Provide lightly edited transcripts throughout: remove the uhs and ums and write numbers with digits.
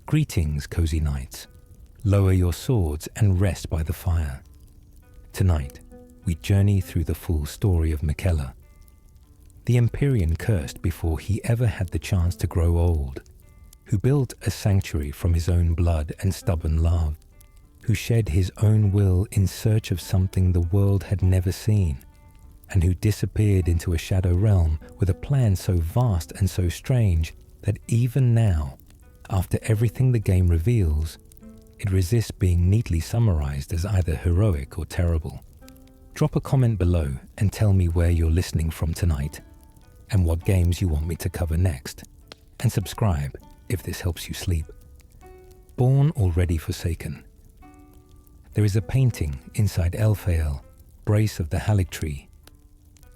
Greetings, cozy knights. Lower your swords and rest by the fire. Tonight, we journey through the full story of Miquella. The Empyrean cursed before he ever had the chance to grow old, who built a sanctuary from his own blood and stubborn love, who shed his own will in search of something the world had never seen, and who disappeared into a shadow realm with a plan so vast and so strange that even now, after everything the game reveals, it resists being neatly summarized as either heroic or terrible. Drop a comment below and tell me where you're listening from tonight, and what games you want me to cover next, and subscribe if this helps you sleep. Born already forsaken. There is a painting inside Elphael, brace of the Haligtree,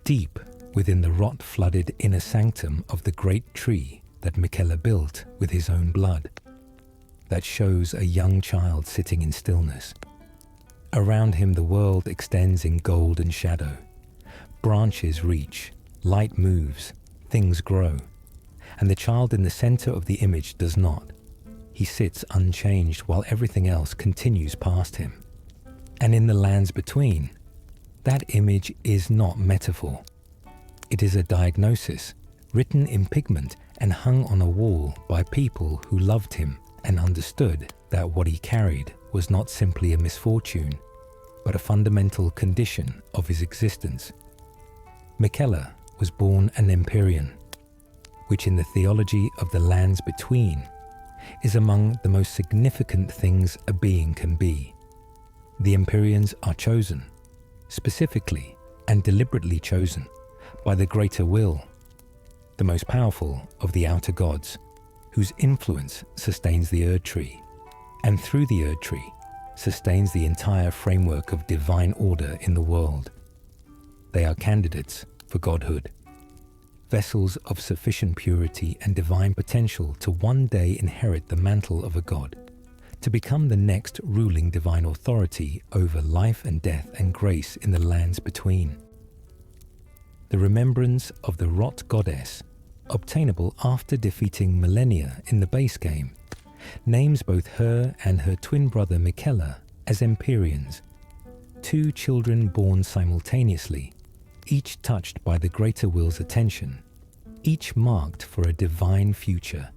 deep within the rot-flooded inner sanctum of the great tree that Miquella built with his own blood, that shows a young child sitting in stillness. Around him the world extends in gold and shadow. Branches reach, light moves, things grow, and the child in the center of the image does not. He sits unchanged while everything else continues past him. And in the lands between, that image is not metaphor. It is a diagnosis, written in pigment and hung on a wall by people who loved him and understood that what he carried was not simply a misfortune, but a fundamental condition of his existence. Miquella was born an Empyrean, which in the theology of the lands between is among the most significant things a being can be. The Empyreans are chosen, specifically and deliberately chosen, by the greater will, the most powerful of the outer gods, whose influence sustains the Erdtree, and through the Erdtree sustains the entire framework of divine order in the world. They are candidates for godhood, vessels of sufficient purity and divine potential to one day inherit the mantle of a god, to become the next ruling divine authority over life and death and grace in the lands between. The remembrance of the Rot goddess, obtainable after defeating Millennia in the base game, names both her and her twin brother Miquella as Empyreans, two children born simultaneously, each touched by the greater will's attention, each marked for a divine future,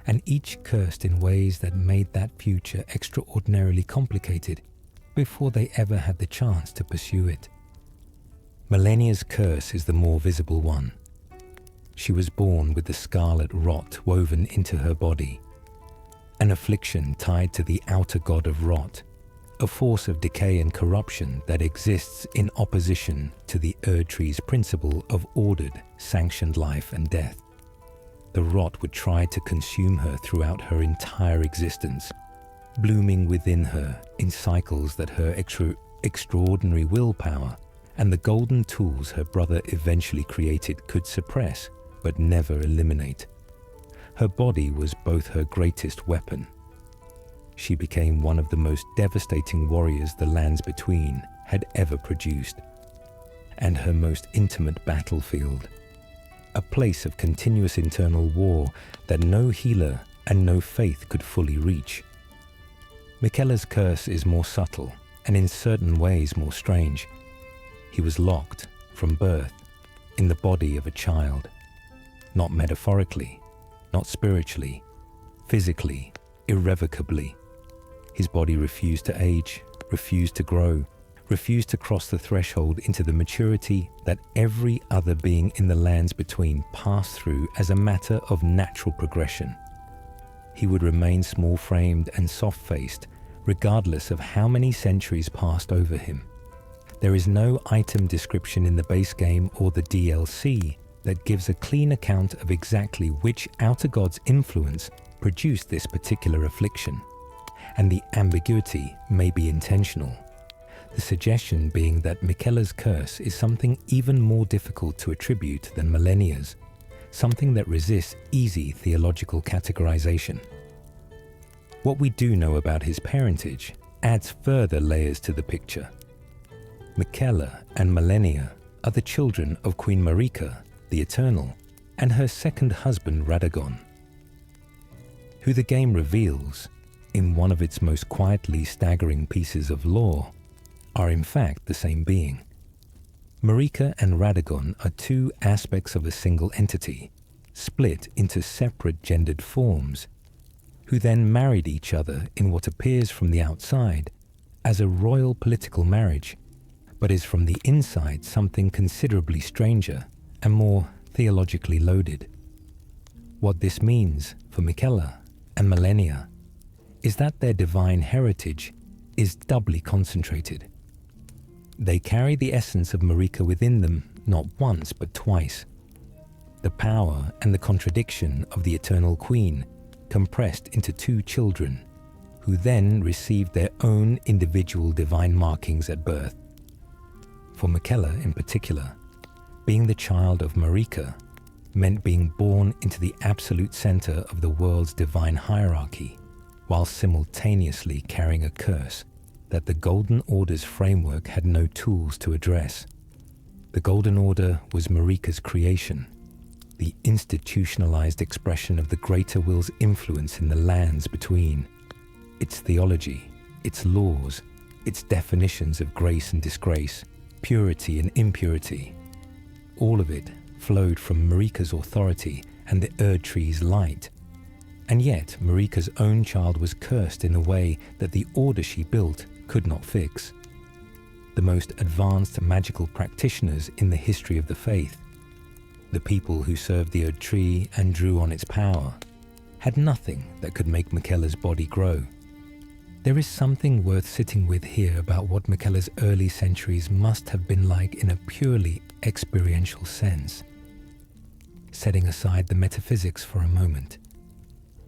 and each cursed in ways that made that future extraordinarily complicated before they ever had the chance to pursue it. Millennia's curse is the more visible one. She was born with the scarlet rot woven into her body, an affliction tied to the outer god of rot, a force of decay and corruption that exists in opposition to the Erdtree's principle of ordered, sanctioned life and death. The rot would try to consume her throughout her entire existence, blooming within her in cycles that her extraordinary willpower and the golden tools her brother eventually created could suppress but never eliminate. Her body was both her greatest weapon. She became one of the most devastating warriors the lands between had ever produced, and her most intimate battlefield, a place of continuous internal war that no healer and no faith could fully reach. Miquella's curse is more subtle and in certain ways more strange. He was locked, from birth, in the body of a child, not metaphorically, not spiritually, physically, irrevocably. His body refused to age, refused to grow, refused to cross the threshold into the maturity that every other being in the lands between passed through as a matter of natural progression. He would remain small-framed and soft-faced, regardless of how many centuries passed over him. There is no item description in the base game or the DLC that gives a clean account of exactly which outer god's influence produced this particular affliction, and the ambiguity may be intentional. The suggestion being that Miquella's curse is something even more difficult to attribute than Millennia's, something that resists easy theological categorization. What we do know about his parentage adds further layers to the picture. Miquella and Millennia are the children of Queen Marika, the Eternal, and her second husband Radagon. who the game reveals, in one of its most quietly staggering pieces of lore, are in fact the same being. Marika and Radagon are two aspects of a single entity, split into separate gendered forms, who then married each other in what appears from the outside as a royal political marriage, but is from the inside something considerably stranger and more theologically loaded. What this means for Miquella and Malenia is that their divine heritage is doubly concentrated. They carry the essence of Marika within them not once but twice. The power and the contradiction of the Eternal Queen compressed into two children, who then received their own individual divine markings at birth. For Miquella in particular, being the child of Marika meant being born into the absolute center of the world's divine hierarchy, while simultaneously carrying a curse that the Golden Order's framework had no tools to address. The Golden Order was Marika's creation, the institutionalized expression of the greater will's influence in the lands between. Its theology, its laws, its definitions of grace and disgrace, purity and impurity, all of it flowed from Marika's authority and the Erdtree's light. And yet Marika's own child was cursed in a way that the order she built could not fix. The most advanced magical practitioners in the history of the faith, the people who served the Erdtree and drew on its power, had nothing that could make Miquella's body grow. There is something worth sitting with here about what Miquella's early centuries must have been like in a purely experiential sense. Setting aside the metaphysics for a moment,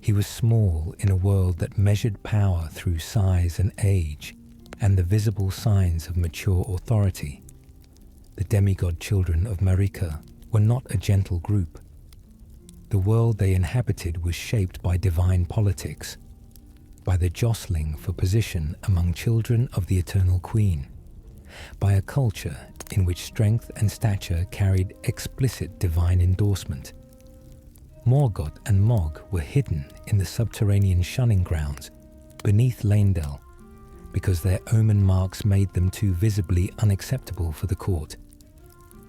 he was small in a world that measured power through size and age and the visible signs of mature authority. The demigod children of Marika were not a gentle group. The world they inhabited was shaped by divine politics, by the jostling for position among children of the Eternal Queen, by a culture in which strength and stature carried explicit divine endorsement. Morgoth and Mohg were hidden in the subterranean shunning grounds beneath Leyndell because their omen marks made them too visibly unacceptable for the court.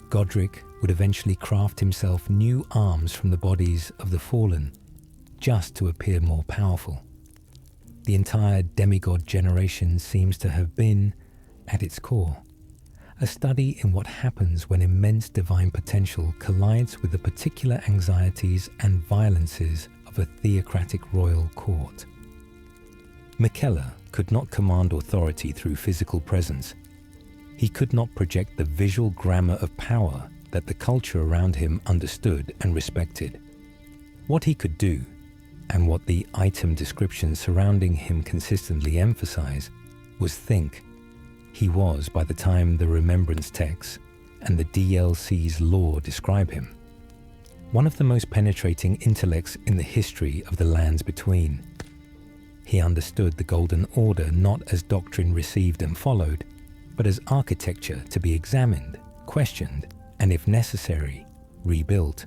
Godric would eventually craft himself new arms from the bodies of the fallen, just to appear more powerful. The entire demigod generation seems to have been, at its core, a study in what happens when immense divine potential collides with the particular anxieties and violences of a theocratic royal court. Miquella could not command authority through physical presence. He could not project the visual grammar of power that the culture around him understood and respected. What he could do, and what the item descriptions surrounding him consistently emphasize, was think. He was, by the time the remembrance texts and the DLC's lore describe him, one of the most penetrating intellects in the history of the lands between. He understood the Golden Order not as doctrine received and followed, but as architecture to be examined, questioned, and if necessary, rebuilt.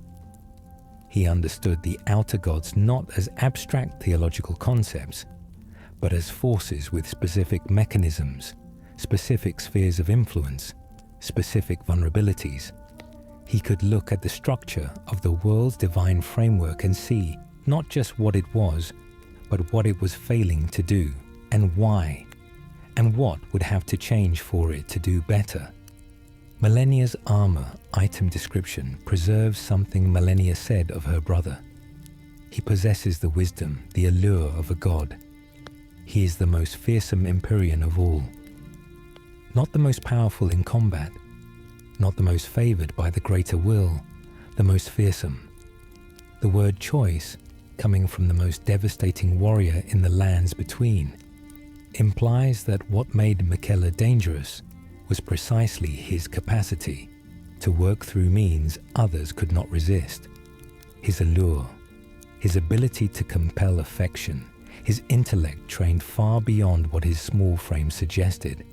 He understood the outer gods not as abstract theological concepts, but as forces with specific mechanisms, specific spheres of influence, specific vulnerabilities. He could look at the structure of the world's divine framework and see not just what it was, but what it was failing to do, and why, and what would have to change for it to do better. Malenia's armor item description preserves something Malenia said of her brother. He possesses the wisdom, the allure of a god. He is the most fearsome Empyrean of all. Not the most powerful in combat, not the most favored by the greater will, the most fearsome. The word choice, coming from the most devastating warrior in the lands between, implies that what made Miquella dangerous was precisely his capacity to work through means others could not resist. His allure, his ability to compel affection, his intellect trained far beyond what his small frame suggested.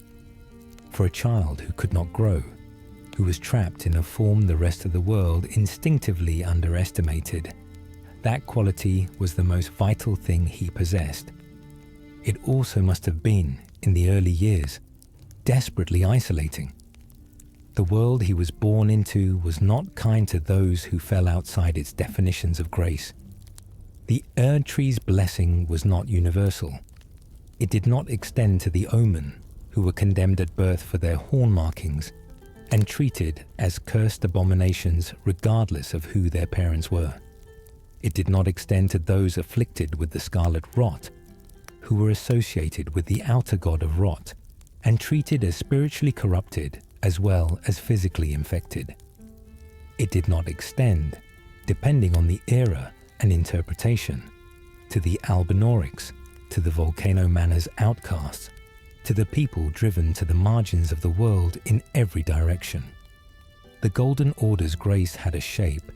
For a child who could not grow, who was trapped in a form the rest of the world instinctively underestimated, That quality was the most vital thing he possessed. It also must have been, in the early years, desperately isolating. The world he was born into was not kind to those who fell outside its definitions of grace. The Erdtree's blessing was not universal. It did not extend to the Omen, who were condemned at birth for their horn markings and treated as cursed abominations regardless of who their parents were. It did not extend to those afflicted with the scarlet rot, who were associated with the outer god of rot and treated as spiritually corrupted as well as physically infected. It did not extend, depending on the era and interpretation, to the Albinorics, to the Volcano Manor's outcasts, to the people driven to the margins of the world in every direction. The Golden Order's grace had a shape,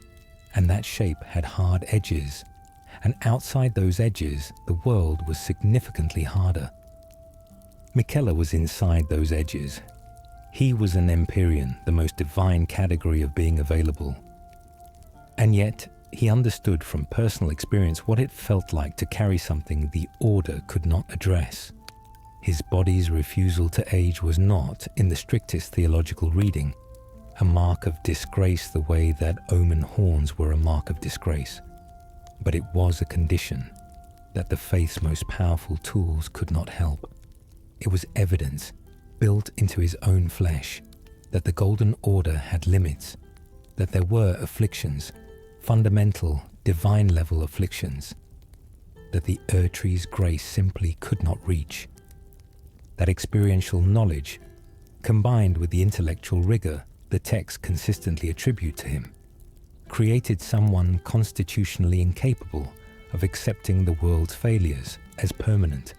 and that shape had hard edges, and outside those edges the world was significantly harder. Miquella was inside those edges. He was an Empyrean, the most divine category of being available. And yet, he understood from personal experience what it felt like to carry something the Order could not address. His body's refusal to age was not, in the strictest theological reading, a mark of disgrace the way that Omen horns were a mark of disgrace. But it was a condition that the faith's most powerful tools could not help. It was evidence, built into his own flesh, that the Golden Order had limits, that there were afflictions, fundamental, divine-level afflictions, that the Erdtree's grace simply could not reach. That experiential knowledge, combined with the intellectual rigor the texts consistently attribute to him, created someone constitutionally incapable of accepting the world's failures as permanent,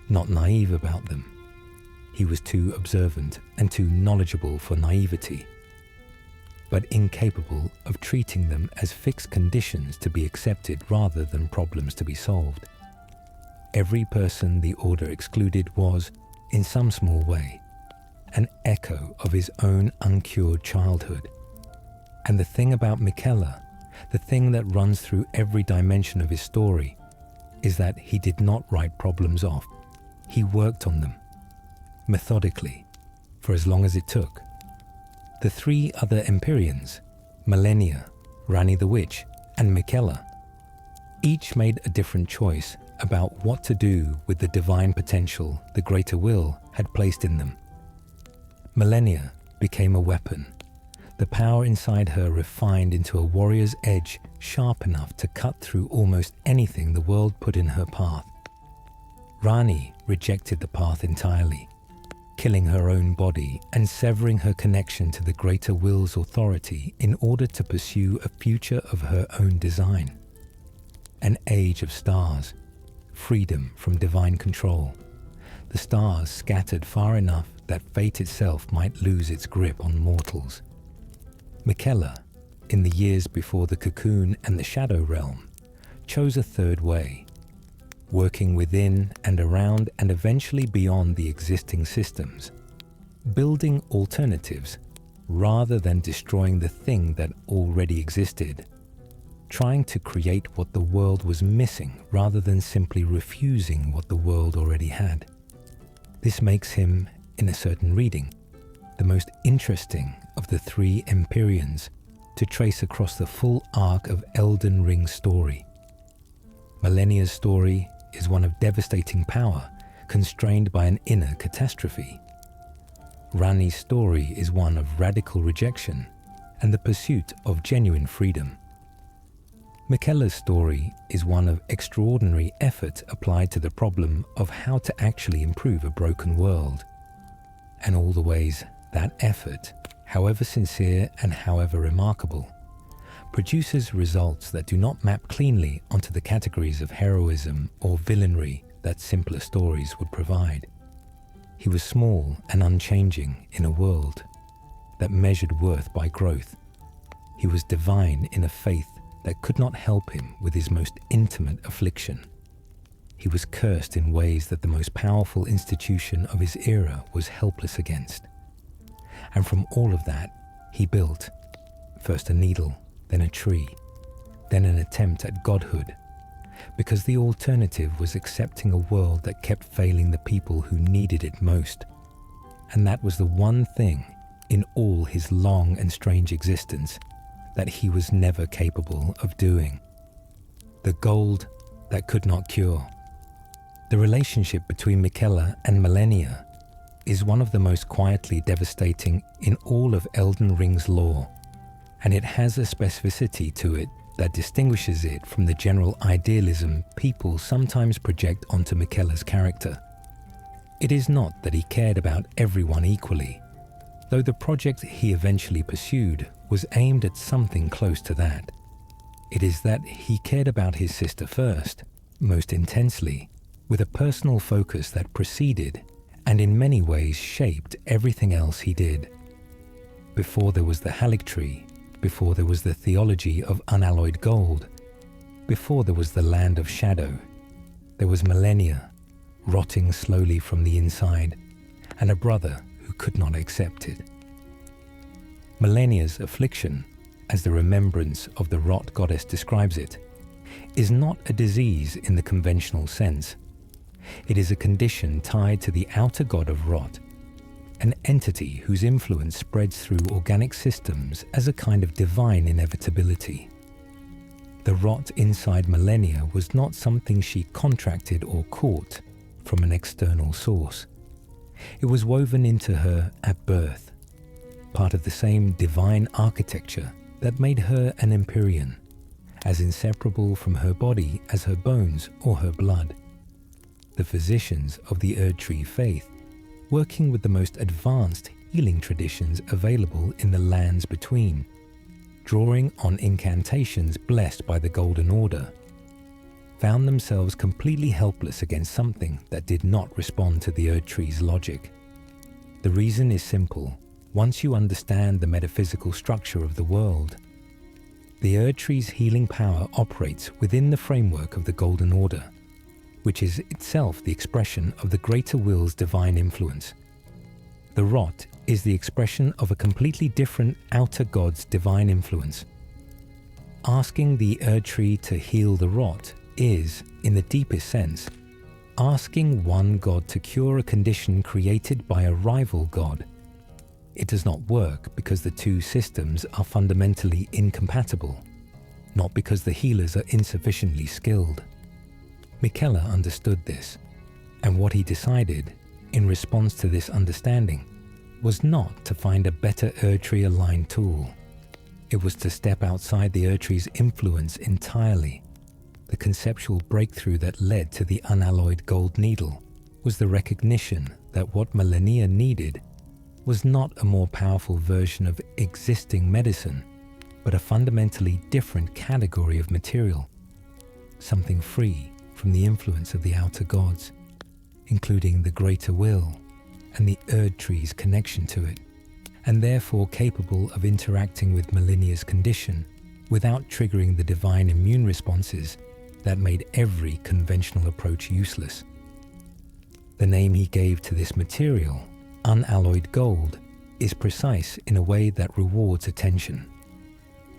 not naive about them. He was too observant and too knowledgeable for naivety, but incapable of treating them as fixed conditions to be accepted rather than problems to be solved. Every person the Order excluded was, in some small way, an echo of his own uncured childhood. And the thing about Miquella, the thing that runs through every dimension of his story, is that he did not write problems off. He worked on them, methodically, for as long as it took. The three other Empyreans, Malenia, Ranni the Witch, and Miquella, each made a different choice about what to do with the divine potential the greater will had placed in them. Malenia became a weapon, the power inside her refined into a warrior's edge sharp enough to cut through almost anything the world put in her path. Ranni rejected the path entirely, killing her own body and severing her connection to the greater will's authority in order to pursue a future of her own design. An age of stars, freedom from divine control, the stars scattered far enough that fate itself might lose its grip on mortals. Miquella, in the years before the cocoon and the shadow realm, chose a third way, working within and around and eventually beyond the existing systems, building alternatives rather than destroying the thing that already existed, trying to create what the world was missing rather than simply refusing what the world already had. This makes him, in a certain reading, the most interesting of the three Empyreans to trace across the full arc of Elden Ring's story. Malenia's story is one of devastating power, constrained by an inner catastrophe. Ranni's story is one of radical rejection and the pursuit of genuine freedom. Miquella's story is one of extraordinary effort applied to the problem of how to actually improve a broken world, and all the ways that effort, however sincere and however remarkable, produces results that do not map cleanly onto the categories of heroism or villainry that simpler stories would provide. He was small and unchanging in a world that measured worth by growth. He was divine in a faith that could not help him with his most intimate affliction. He was cursed in ways that the most powerful institution of his era was helpless against. And from all of that, he built, first a needle, then a tree, than an attempt at godhood, because the alternative was accepting a world that kept failing the people who needed it most. And that was the one thing in all his long and strange existence that he was never capable of doing. The gold that could not cure. The relationship between Miquella and Malenia is one of the most quietly devastating in all of Elden Ring's lore, and it has a specificity to it that distinguishes it from the general idealism people sometimes project onto Miquella's character. It is not that he cared about everyone equally, though the project he eventually pursued was aimed at something close to that. It is that he cared about his sister first, most intensely, with a personal focus that preceded and in many ways shaped everything else he did. Before there was the Haligtree, before there was the theology of unalloyed gold, before there was the land of shadow, there was Malenia, rotting slowly from the inside, and a brother who could not accept it. Malenia's affliction, as the remembrance of the rot goddess describes it, is not a disease in the conventional sense. It is a condition tied to the outer god of rot, an entity whose influence spreads through organic systems as a kind of divine inevitability. The rot inside Malenia was not something she contracted or caught from an external source. It was woven into her at birth, part of the same divine architecture that made her an Empyrean, as inseparable from her body as her bones or her blood. The physicians of the Erdtree faith, working with the most advanced healing traditions available in the lands between, drawing on incantations blessed by the Golden Order, found themselves completely helpless against something that did not respond to the Erdtree's logic. The reason is simple. Once you understand the metaphysical structure of the world, the Erdtree's healing power operates within the framework of the Golden Order, which is itself the expression of the greater will's divine influence. The rot is the expression of a completely different outer god's divine influence. Asking the Erdtree to heal the rot is, in the deepest sense, asking one god to cure a condition created by a rival god. It does not work because the two systems are fundamentally incompatible, not because the healers are insufficiently skilled. Miquella understood this, and what he decided, in response to this understanding, was not to find a better Erdtree-aligned tool. It was to step outside the Erdtree's influence entirely. The conceptual breakthrough that led to the unalloyed gold needle was the recognition that what Malenia needed was not a more powerful version of existing medicine, but a fundamentally different category of material, something free from the influence of the outer gods, including the greater will and the Erdtree's connection to it, and therefore capable of interacting with Malenia's condition without triggering the divine immune responses that made every conventional approach useless. The name he gave to this material, unalloyed gold, is precise in a way that rewards attention.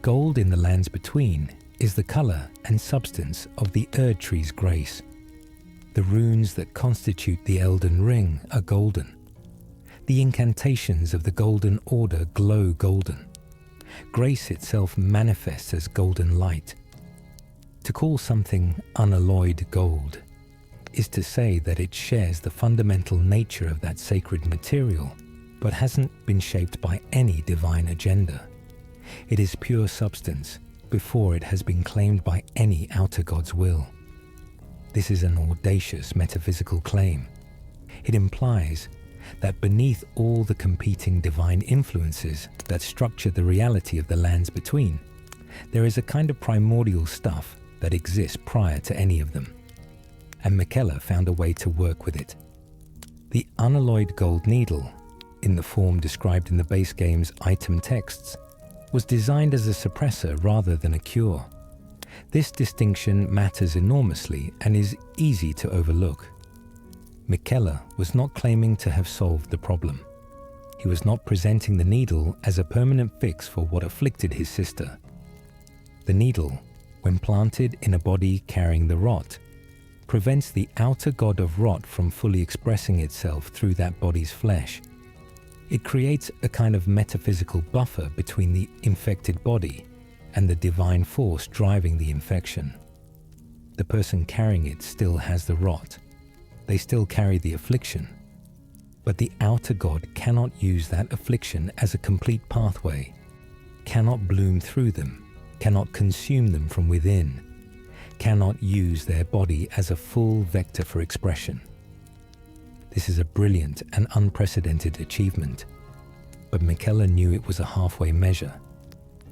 Gold in the lands between is the color and substance of the Erdtree's grace. The runes that constitute the Elden Ring are golden. The incantations of the Golden Order glow golden. Grace itself manifests as golden light. To call something unalloyed gold is to say that it shares the fundamental nature of that sacred material, but hasn't been shaped by any divine agenda. It is pure substance before it has been claimed by any outer god's will. This is an audacious metaphysical claim. It implies that beneath all the competing divine influences that structure the reality of the lands between, there is a kind of primordial stuff that exists prior to any of them. And Miquella found a way to work with it. The unalloyed gold needle, in the form described in the base game's item texts, was designed as a suppressor rather than a cure. This distinction matters enormously and is easy to overlook. Miquella was not claiming to have solved the problem. He was not presenting the needle as a permanent fix for what afflicted his sister. The needle, when planted in a body carrying the rot, prevents the outer god of rot from fully expressing itself through that body's flesh. It creates a kind of metaphysical buffer between the infected body and the divine force driving the infection. The person carrying it still has the rot. They still carry the affliction. But the outer god cannot use that affliction as a complete pathway, cannot bloom through them, cannot consume them from within, cannot use their body as a full vector for expression. This is a brilliant and unprecedented achievement, but Miquella knew it was a halfway measure.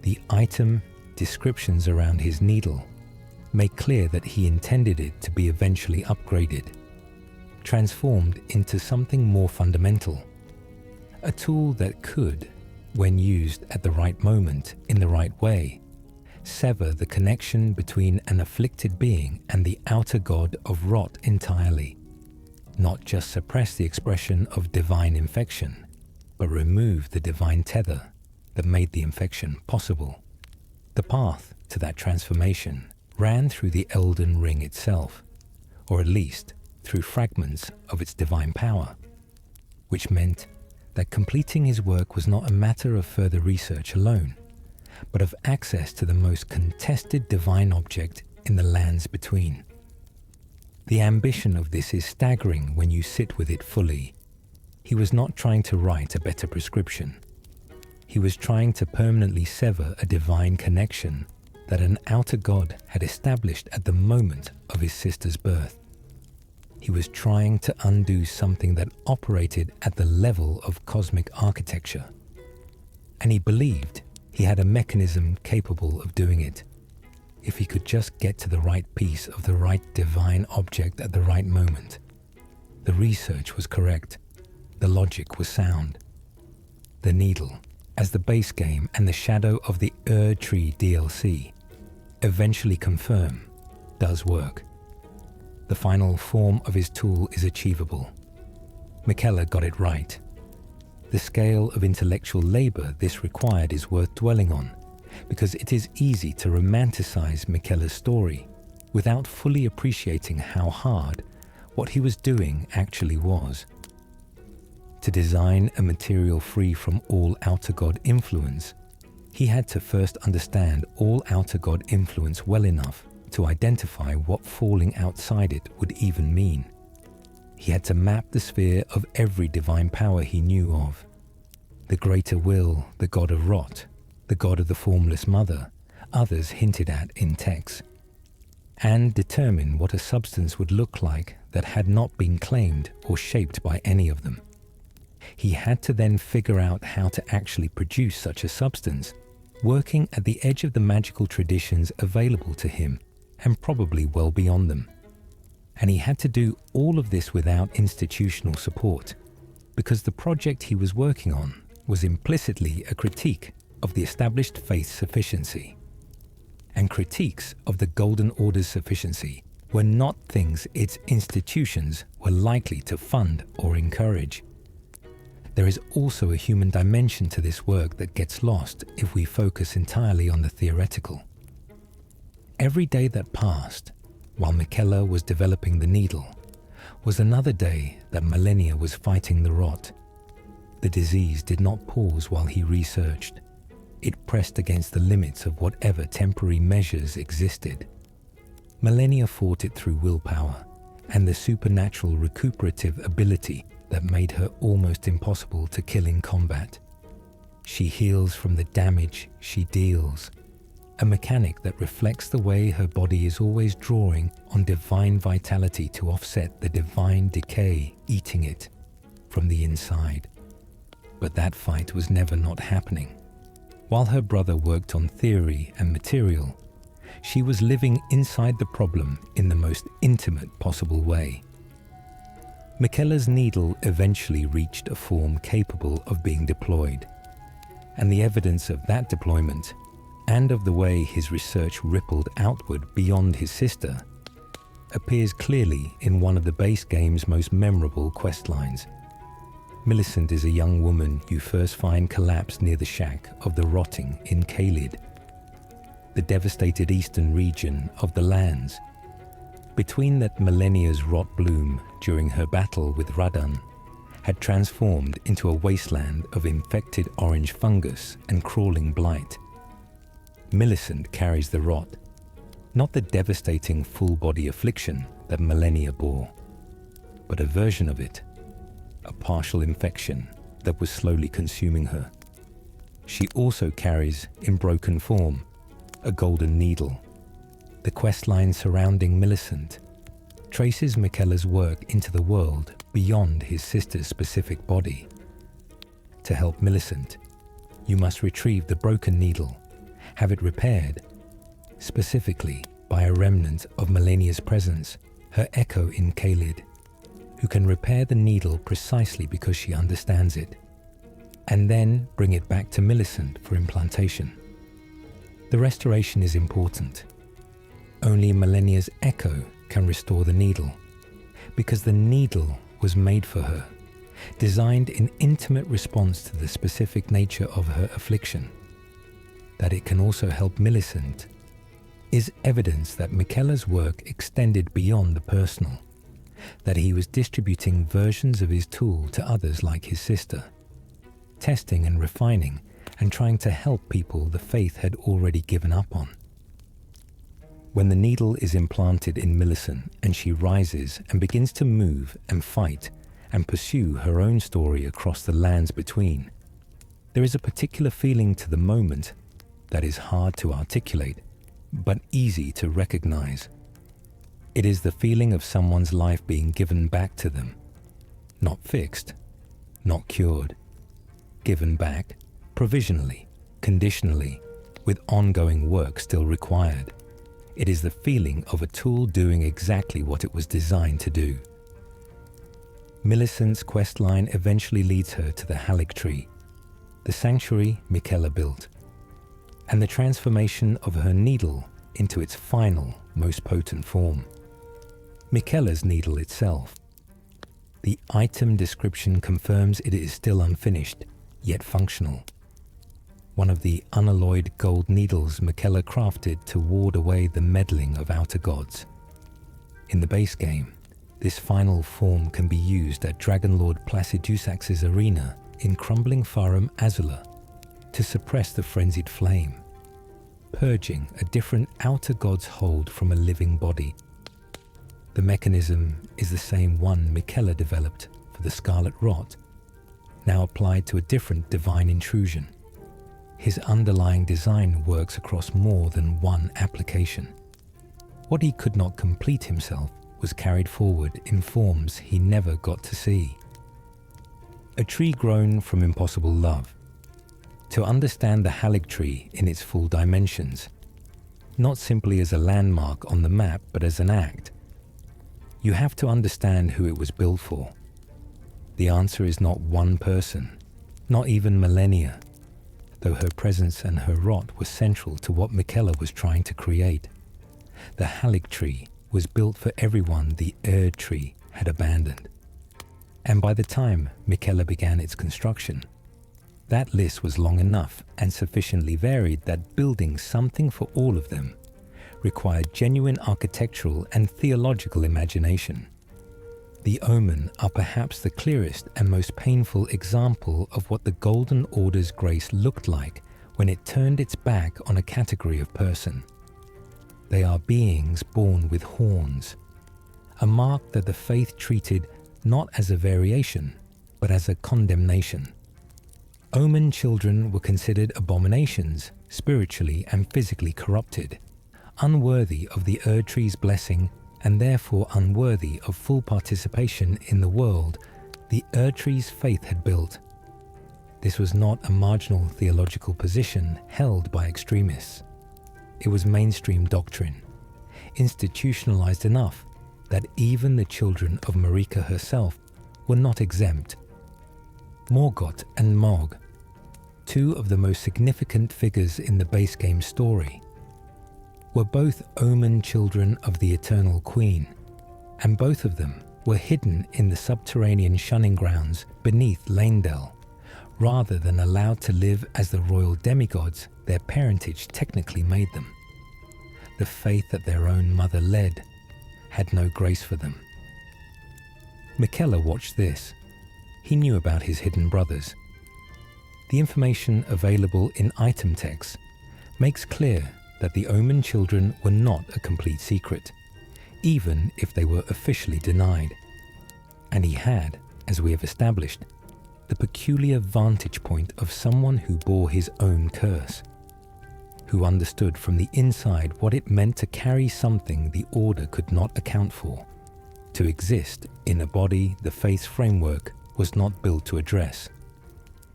The item descriptions around his needle make clear that he intended it to be eventually upgraded, transformed into something more fundamental, a tool that could, when used at the right moment in the right way, sever the connection between an afflicted being and the outer god of rot entirely, not just suppress the expression of divine infection, but remove the divine tether that made the infection possible. The path to that transformation ran through the Elden ring itself, or at least through fragments of its divine power, which meant that completing his work was not a matter of further research alone, but of access to the most contested divine object in the lands between. The ambition of this is staggering when you sit with it fully. He was not trying to write a better prescription. He was trying to permanently sever a divine connection that an outer god had established at the moment of his sister's birth. He was trying to undo something that operated at the level of cosmic architecture. And he believed he had a mechanism capable of doing it, if he could just get to the right piece of the right divine object at the right moment. The research was correct. The logic was sound. The needle, as the base game and the shadow of the Erdtree DLC eventually confirm, does work. The final form of his tool is achievable. Miquella got it right. The scale of intellectual labor this required is worth dwelling on, because it is easy to romanticize Miquella's story without fully appreciating how hard what he was doing actually was. To design a material free from all outer god influence, he had to first understand all outer god influence well enough to identify what falling outside it would even mean. He had to map the sphere of every divine power he knew of. The greater will, the god of rot, the god of the formless mother, others hinted at in texts, and determine what a substance would look like that had not been claimed or shaped by any of them. He had to then figure out how to actually produce such a substance, working at the edge of the magical traditions available to him, and probably well beyond them. And he had to do all of this without institutional support, because the project he was working on was implicitly a critique of the established faith's sufficiency. And critiques of the Golden Order's sufficiency were not things its institutions were likely to fund or encourage. There is also a human dimension to this work that gets lost if we focus entirely on the theoretical. Every day that passed, while Miquella was developing the needle, was another day that millennia was fighting the rot. The disease did not pause while he researched. It pressed against the limits of whatever temporary measures existed. Millennia fought it through willpower and the supernatural recuperative ability that made her almost impossible to kill in combat. She heals from the damage she deals, a mechanic that reflects the way her body is always drawing on divine vitality to offset the divine decay eating it from the inside. But that fight was never not happening. While her brother worked on theory and material, she was living inside the problem in the most intimate possible way. Miquella's needle eventually reached a form capable of being deployed, and the evidence of that deployment and of the way his research rippled outward beyond his sister appears clearly in one of the base game's most memorable questlines. Millicent is a young woman you first find collapsed near the shack of the rotting in Caelid. the devastated eastern region of the lands. Between that millennia's rot bloom during her battle with Radan had transformed into a wasteland of infected orange fungus and crawling blight. Millicent carries the rot, not the devastating full-body affliction that Millennia bore, but a version of it, a partial infection that was slowly consuming her. She also carries, in broken form, a golden needle. The questline surrounding Millicent traces Miquella's work into the world beyond his sister's specific body. To help Millicent, you must retrieve the broken needle, have it repaired, specifically by a remnant of Millennia's presence, her echo in Caelid, who can repair the needle precisely because she understands it, and then bring it back to Millicent for implantation. The restoration is important. Only Millennia's echo can restore the needle, because the needle was made for her, designed in intimate response to the specific nature of her affliction. That it can also help Millicent is evidence that Miquella's work extended beyond the personal, that he was distributing versions of his tool to others like his sister, testing and refining and trying to help people the faith had already given up on. When the needle is implanted in Millicent and she rises and begins to move and fight and pursue her own story across the lands between, there is a particular feeling to the moment that is hard to articulate, but easy to recognize. It is the feeling of someone's life being given back to them, not fixed, not cured, given back provisionally, conditionally, with ongoing work still required. It is the feeling of a tool doing exactly what it was designed to do. Millicent's questline eventually leads her to the Haligtree, the sanctuary Miquella built, and the transformation of her needle into its final, most potent form. Miquella's needle itself. The item description confirms it is still unfinished, yet functional. One of the unalloyed gold needles Miquella crafted to ward away the meddling of outer gods. In the base game, this final form can be used at Dragonlord Placidusax's arena in crumbling Farum Azula to suppress the frenzied flame, purging a different outer god's hold from a living body. The mechanism is the same one Miquella developed for the Scarlet Rot, now applied to a different divine intrusion. His underlying design works across more than one application. What he could not complete himself was carried forward in forms he never got to see. A tree grown from impossible love. To understand the Haligtree in its full dimensions, not simply as a landmark on the map, but as an act, you have to understand who it was built for. The answer is not one person, not even Millennia, though her presence and her rot were central to what Miquella was trying to create. The Haligtree was built for everyone the Erdtree had abandoned. And by the time Miquella began its construction, that list was long enough and sufficiently varied that building something for all of them required genuine architectural and theological imagination. The Omen are perhaps the clearest and most painful example of what the Golden Order's grace looked like when it turned its back on a category of person. They are beings born with horns, a mark that the faith treated not as a variation, but as a condemnation. Omen children were considered abominations, spiritually and physically corrupted, unworthy of the Erdtree's blessing and therefore unworthy of full participation in the world the Erdtree's faith had built. This was not a marginal theological position held by extremists. It was mainstream doctrine, institutionalized enough that even the children of Marika herself were not exempt. Morgoth and Mohg, two of the most significant figures in the base game story, were both Omen children of the Eternal Queen, and both of them were hidden in the subterranean shunning grounds beneath Leyndell, rather than allowed to live as the royal demigods their parentage technically made them. the faith that their own mother led, had no grace for them. Miquella watched this. He knew about his hidden brothers. The information available in item texts makes clear that the Omen children were not a complete secret, even if they were officially denied. And he had, as we have established, the peculiar vantage point of someone who bore his own curse, who understood from the inside what it meant to carry something the Order could not account for, to exist in a body the faith's framework was not built to address.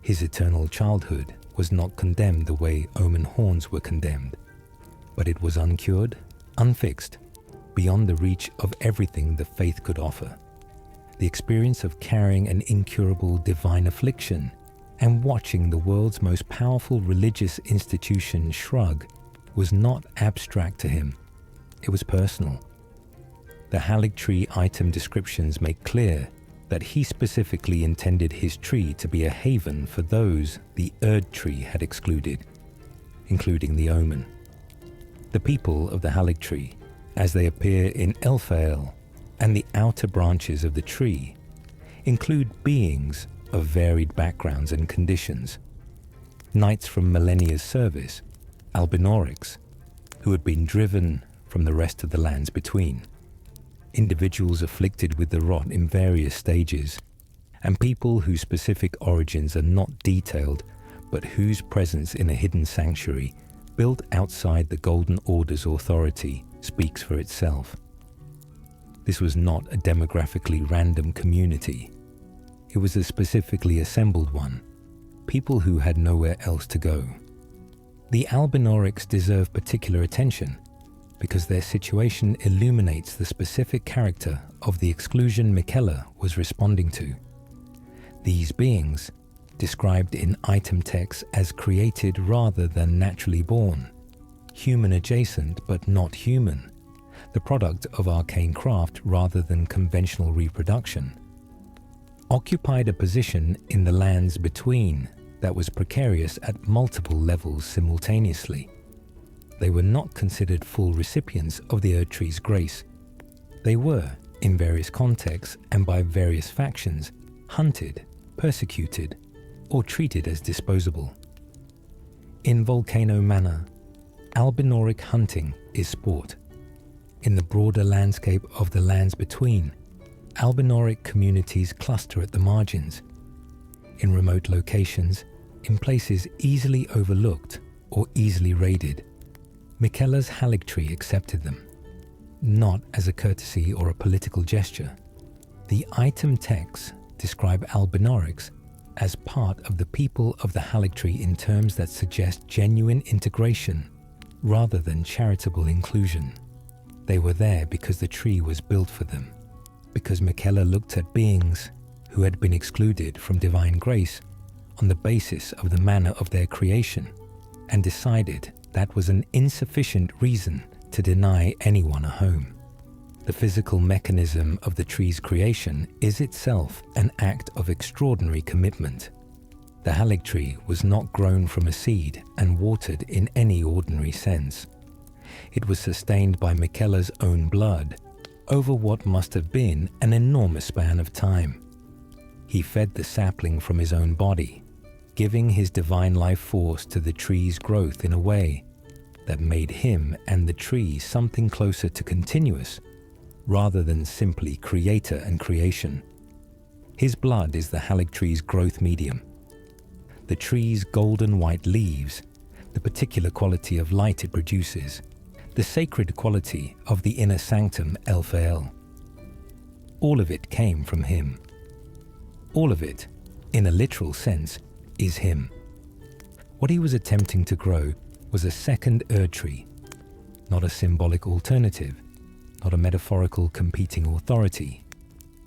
His eternal childhood was not condemned the way Omen horns were condemned, but it was uncured, unfixed, beyond the reach of everything the faith could offer. The experience of carrying an incurable divine affliction and watching the world's most powerful religious institution shrug was not abstract to him. It was personal. The Haligtree item descriptions make clear that he specifically intended his tree to be a haven for those the Erdtree had excluded, including the Omen. The people of the Haligtree, as they appear in Elfael and the outer branches of the tree, include beings of varied backgrounds and conditions. Knights from millennia's service, Albinorics, who had been driven from the rest of the lands between, individuals afflicted with the rot in various stages, and people whose specific origins are not detailed, but whose presence in a hidden sanctuary built outside the Golden Order's authority speaks for itself. This was not a demographically random community. It was a specifically assembled one, people who had nowhere else to go. The Albinorics deserve particular attention because their situation illuminates the specific character of the exclusion Miquella was responding to. These beings, described in item texts as created rather than naturally born, human adjacent but not human, the product of arcane craft rather than conventional reproduction, occupied a position in the lands between that was precarious at multiple levels simultaneously. They were not considered full recipients of the Erdtree's grace. They were, in various contexts and by various factions, hunted, persecuted, or treated as disposable. In Volcano Manor, Albinoric hunting is sport. In the broader landscape of the lands between, Albinoric communities cluster at the margins. In remote locations, in places easily overlooked or easily raided, Miquella's Haligtree accepted them, not as a courtesy or a political gesture. The item texts describe Albinorics as part of the people of the Haligtree in terms that suggest genuine integration rather than charitable inclusion. They were there because the tree was built for them, because Miquella looked at beings who had been excluded from divine grace on the basis of the manner of their creation and decided that was an insufficient reason to deny anyone a home. The physical mechanism of the tree's creation is itself an act of extraordinary commitment. The Haligtree was not grown from a seed and watered in any ordinary sense. It was sustained by Miquella's own blood over what must have been an enormous span of time. He fed the sapling from his own body, giving his divine life force to the tree's growth in a way that made him and the tree something closer to continuous rather than simply creator and creation. His blood is the Haligtree's growth medium. The tree's golden white leaves, the particular quality of light it produces, the sacred quality of the inner sanctum Elfael. All of it came from him. All of it, in a literal sense, is him. What he was attempting to grow was a second Erdtree, not a symbolic alternative, not a metaphorical competing authority,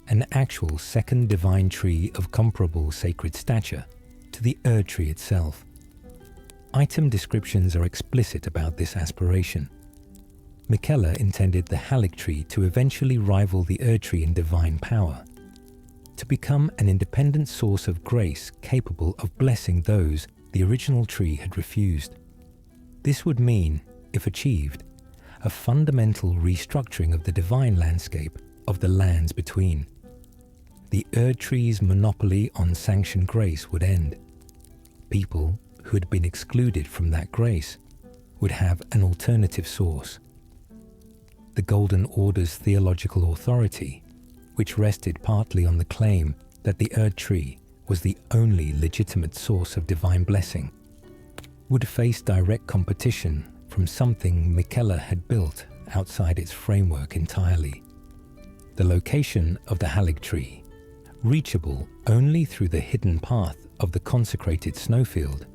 an actual second divine tree of comparable sacred stature to the Erdtree itself. Item descriptions are explicit about this aspiration. Miquella intended the Haligtree to eventually rival the Erdtree in divine power, to become an independent source of grace capable of blessing those the original tree had refused. This would mean, if achieved, a fundamental restructuring of the divine landscape of the lands between. The Erdtree's monopoly on sanctioned grace would end. People who had been excluded from that grace would have an alternative source. The Golden Order's theological authority, which rested partly on the claim that the Erdtree was the only legitimate source of divine blessing, would face direct competition from something Miquella had built outside its framework entirely. The location of the Haligtree, reachable only through the hidden path of the consecrated snowfield,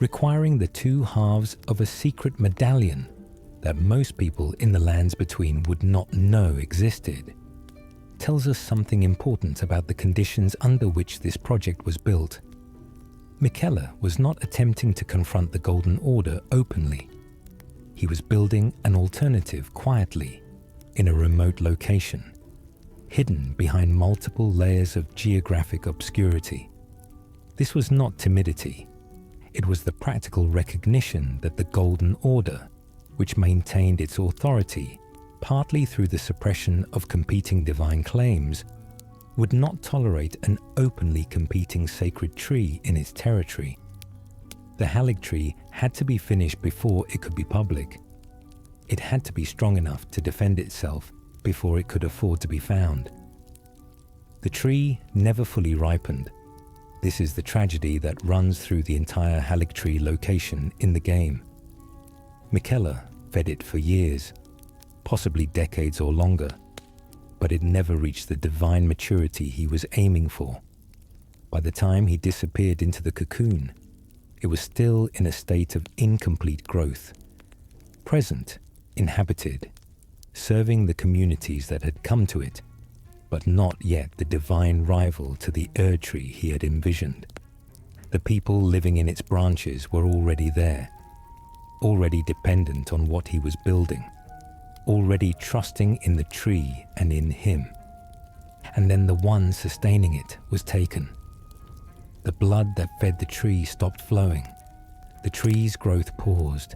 requiring the two halves of a secret medallion that most people in the lands between would not know existed, tells us something important about the conditions under which this project was built. Miquella was not attempting to confront the Golden Order openly. He was building an alternative quietly, in a remote location, hidden behind multiple layers of geographic obscurity. This was not timidity. It was the practical recognition that the Golden Order, which maintained its authority partly through the suppression of competing divine claims, would not tolerate an openly competing sacred tree in its territory. The Haligtree had to be finished before it could be public. It had to be strong enough to defend itself before it could afford to be found. The tree never fully ripened. This is the tragedy that runs through the entire Haligtree location in the game. Miquella fed it for years, possibly decades or longer, but it never reached the divine maturity he was aiming for. By the time he disappeared into the cocoon, it was still in a state of incomplete growth, present, inhabited, serving the communities that had come to it, but not yet the divine rival to the Erdtree he had envisioned. The people living in its branches were already there, already dependent on what he was building, already trusting in the tree and in him. And then the one sustaining it was taken. The blood that fed the tree stopped flowing. The tree's growth paused,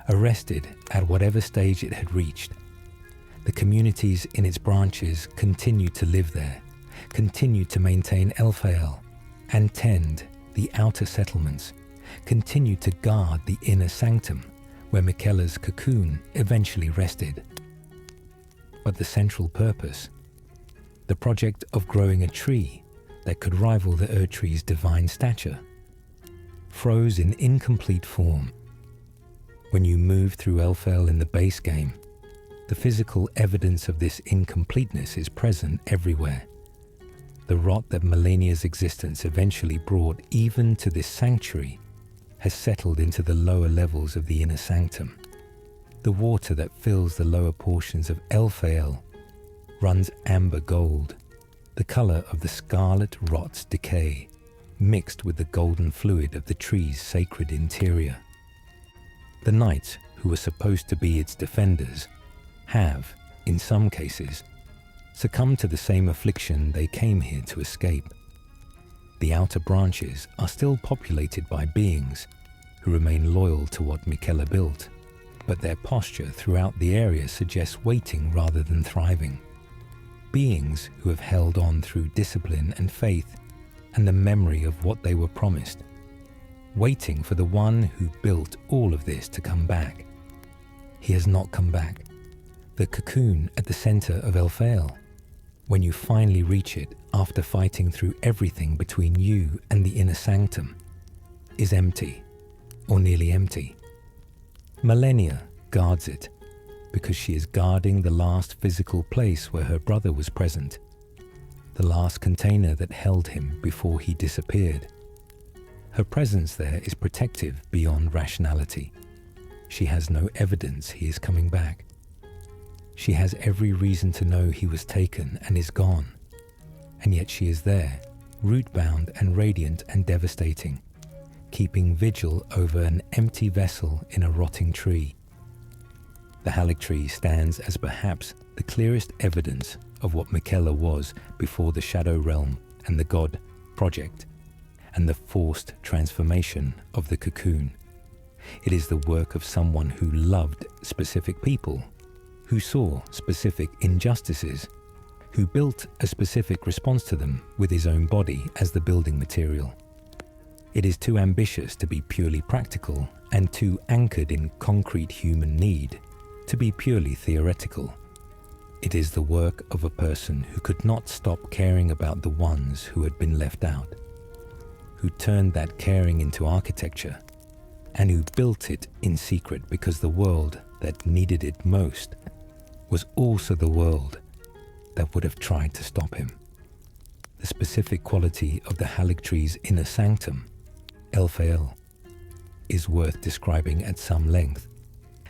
arrested at whatever stage it had reached. The communities in its branches continued to live there, continued to maintain Elphael and tend the outer settlements, continued to guard the inner sanctum where Miquella's cocoon eventually rested. But the central purpose, the project of growing a tree that could rival the Erdtree's divine stature, froze in incomplete form. When you move through Elphael in the base game, the physical evidence of this incompleteness is present everywhere. The rot that millennia's existence eventually brought even to this sanctuary has settled into the lower levels of the inner sanctum. The water that fills the lower portions of Elphael runs amber gold, the color of the scarlet rot's decay, mixed with the golden fluid of the tree's sacred interior. The knights, who were supposed to be its defenders, have, in some cases, succumbed to the same affliction they came here to escape. The outer branches are still populated by beings who remain loyal to what Miquella built, but their posture throughout the area suggests waiting rather than thriving. Beings who have held on through discipline and faith and the memory of what they were promised, waiting for the one who built all of this to come back. He has not come back. The cocoon at the center of Elphael, when you finally reach it after fighting through everything between you and the inner sanctum, is empty, or nearly empty. Millennia guards it, because she is guarding the last physical place where her brother was present, the last container that held him before he disappeared. Her presence there is protective beyond rationality. She has no evidence he is coming back. She has every reason to know he was taken and is gone, and yet she is there, root-bound and radiant and devastating, keeping vigil over an empty vessel in a rotting tree. The Haligtree stands as perhaps the clearest evidence of what Miquella was before the Shadow Realm and the God project, and the forced transformation of the cocoon. It is the work of someone who loved specific people, who saw specific injustices, who built a specific response to them with his own body as the building material. It is too ambitious to be purely practical and too anchored in concrete human need to be purely theoretical. It is the work of a person who could not stop caring about the ones who had been left out, who turned that caring into architecture, and who built it in secret because the world that needed it most was also the world that would have tried to stop him. The specific quality of the Haligtree's inner sanctum, Elfael, is worth describing at some length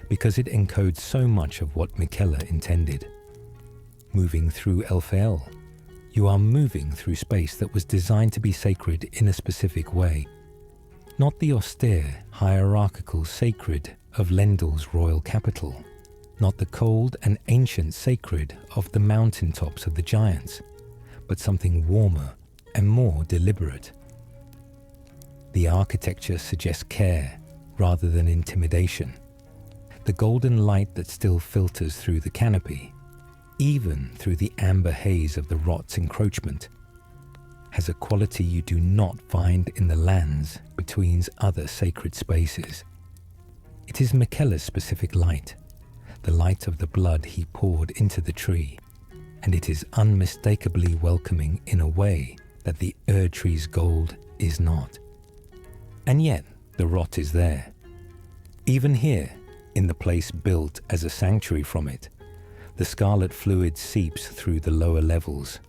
because it encodes so much of what Miquella intended. Moving through Elfael, you are moving through space that was designed to be sacred in a specific way, not the austere, hierarchical sacred of Lendl's royal capital, not the cold and ancient sacred of the mountaintops of the giants, but something warmer and more deliberate. The architecture suggests care rather than intimidation. The golden light that still filters through the canopy, even through the amber haze of the rot's encroachment, has a quality you do not find in the lands between other sacred spaces. It is Miquella's specific light, the light of the blood he poured into the tree, and it is unmistakably welcoming in a way that the Erdtree's gold is not. And yet the rot is there. Even here, in the place built as a sanctuary from it, the scarlet fluid seeps through the lower levels.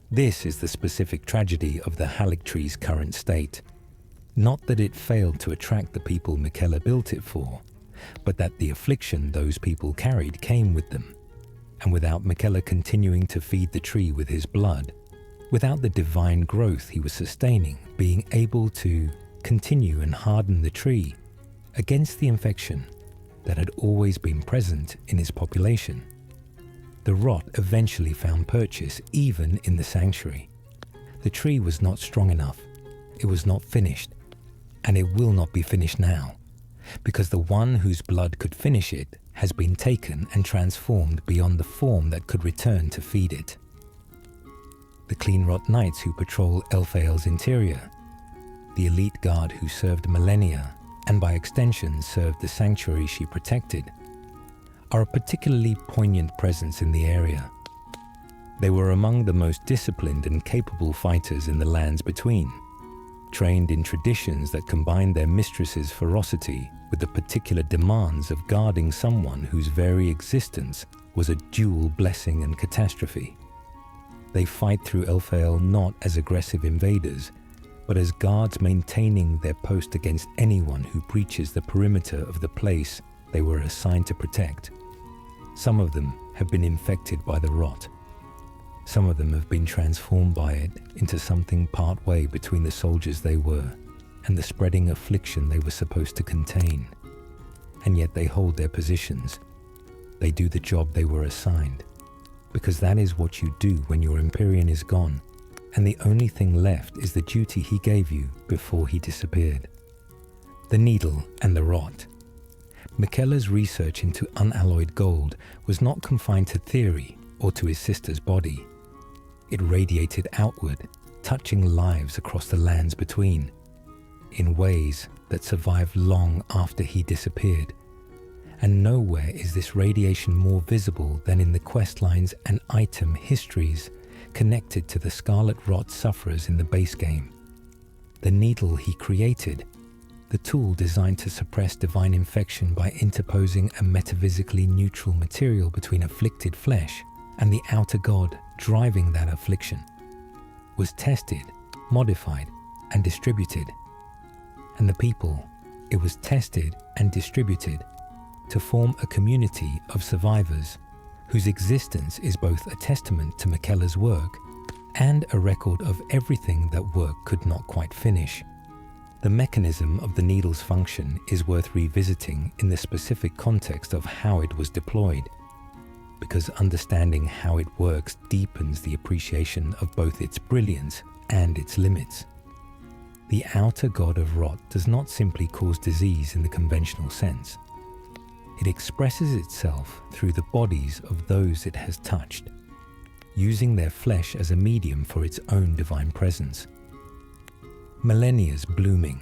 This is the specific tragedy of the Haligtree's current state. Not that it failed to attract the people Miquella built it for, but that the affliction those people carried came with them. And without Miquella continuing to feed the tree with his blood, without the divine growth he was sustaining being able to continue and harden the tree against the infection that had always been present in its population, the rot eventually found purchase even in the sanctuary. The tree was not strong enough, it was not finished, and it will not be finished now, because the one whose blood could finish it has been taken and transformed beyond the form that could return to feed it. The clean rot knights who patrol Elfael's interior, the elite guard who served millennia and by extension served the sanctuary she protected, are a particularly poignant presence in the area. They were among the most disciplined and capable fighters in the lands between, trained in traditions that combined their mistress's ferocity with the particular demands of guarding someone whose very existence was a dual blessing and catastrophe. They fight through Elfael not as aggressive invaders, but as guards maintaining their post against anyone who breaches the perimeter of the place they were assigned to protect. Some of them have been infected by the rot. Some of them have been transformed by it into something partway between the soldiers they were and the spreading affliction they were supposed to contain. And yet they hold their positions. They do the job they were assigned, because that is what you do when your Empyrean is gone, and the only thing left is the duty he gave you before he disappeared. The needle and the rot. Miquella's research into unalloyed gold was not confined to theory or to his sister's body. It radiated outward, touching lives across the lands between, in ways that survived long after he disappeared. And nowhere is this radiation more visible than in the quest lines and item histories connected to the scarlet rot sufferers in the base game. The needle he created, the tool designed to suppress divine infection by interposing a metaphysically neutral material between afflicted flesh and the outer god driving that affliction, was tested, modified, and distributed. And the people it was tested and distributed to form a community of survivors whose existence is both a testament to Miquella's work and a record of everything that work could not quite finish. The mechanism of the needle's function is worth revisiting in the specific context of how it was deployed, because understanding how it works deepens the appreciation of both its brilliance and its limits. The outer god of rot does not simply cause disease in the conventional sense. It expresses itself through the bodies of those it has touched, using their flesh as a medium for its own divine presence. Millennia's blooming,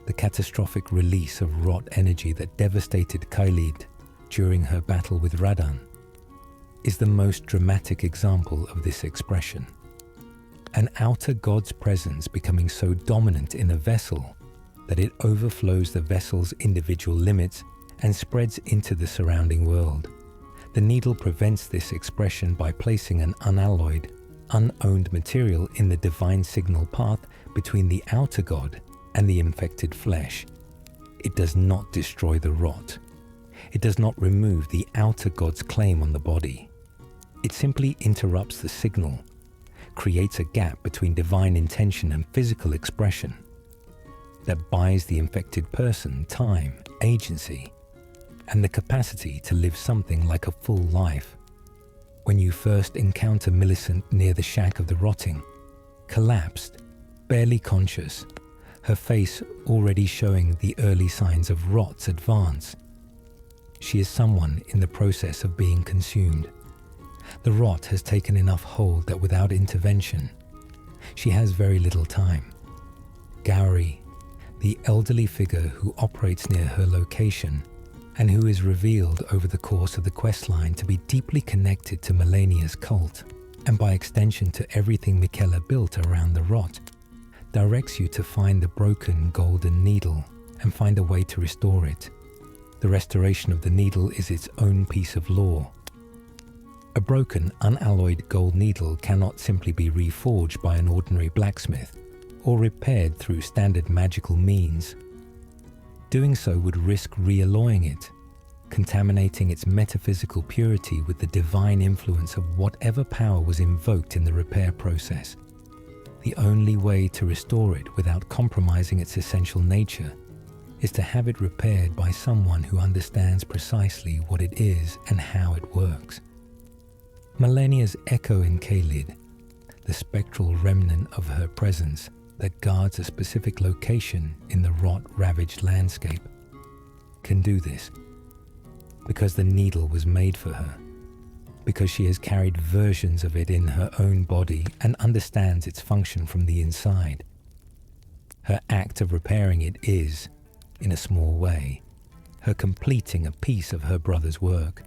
the catastrophic release of rot energy that devastated Caelid during her battle with Radahn, is the most dramatic example of this expression. An outer god's presence becoming so dominant in a vessel that it overflows the vessel's individual limits and spreads into the surrounding world. The needle prevents this expression by placing an unalloyed, unowned material in the divine signal path between the outer god and the infected flesh. It does not destroy the rot. It does not remove the outer god's claim on the body. It simply interrupts the signal, creates a gap between divine intention and physical expression that buys the infected person time, agency, and the capacity to live something like a full life. When you first encounter Millicent near the shack of the rotting, collapsed, barely conscious, her face already showing the early signs of rot's advance. She is someone in the process of being consumed. The rot has taken enough hold that without intervention, she has very little time. Gowrie, the elderly figure who operates near her location and who is revealed over the course of the questline to be deeply connected to Millennia's cult, and by extension to everything Miquella built around the rot, directs you to find the broken golden needle and find a way to restore it. The restoration of the needle is its own piece of lore. A broken, unalloyed gold needle cannot simply be reforged by an ordinary blacksmith or repaired through standard magical means. Doing so would risk realloying it, contaminating its metaphysical purity with the divine influence of whatever power was invoked in the repair process. The only way to restore it without compromising its essential nature is to have it repaired by someone who understands precisely what it is and how it works. Millennia's echo in Caelid, the spectral remnant of her presence that guards a specific location in the rot-ravaged landscape, can do this because the needle was made for her, because she has carried versions of it in her own body and understands its function from the inside. Her act of repairing it is, in a small way, her completing a piece of her brother's work.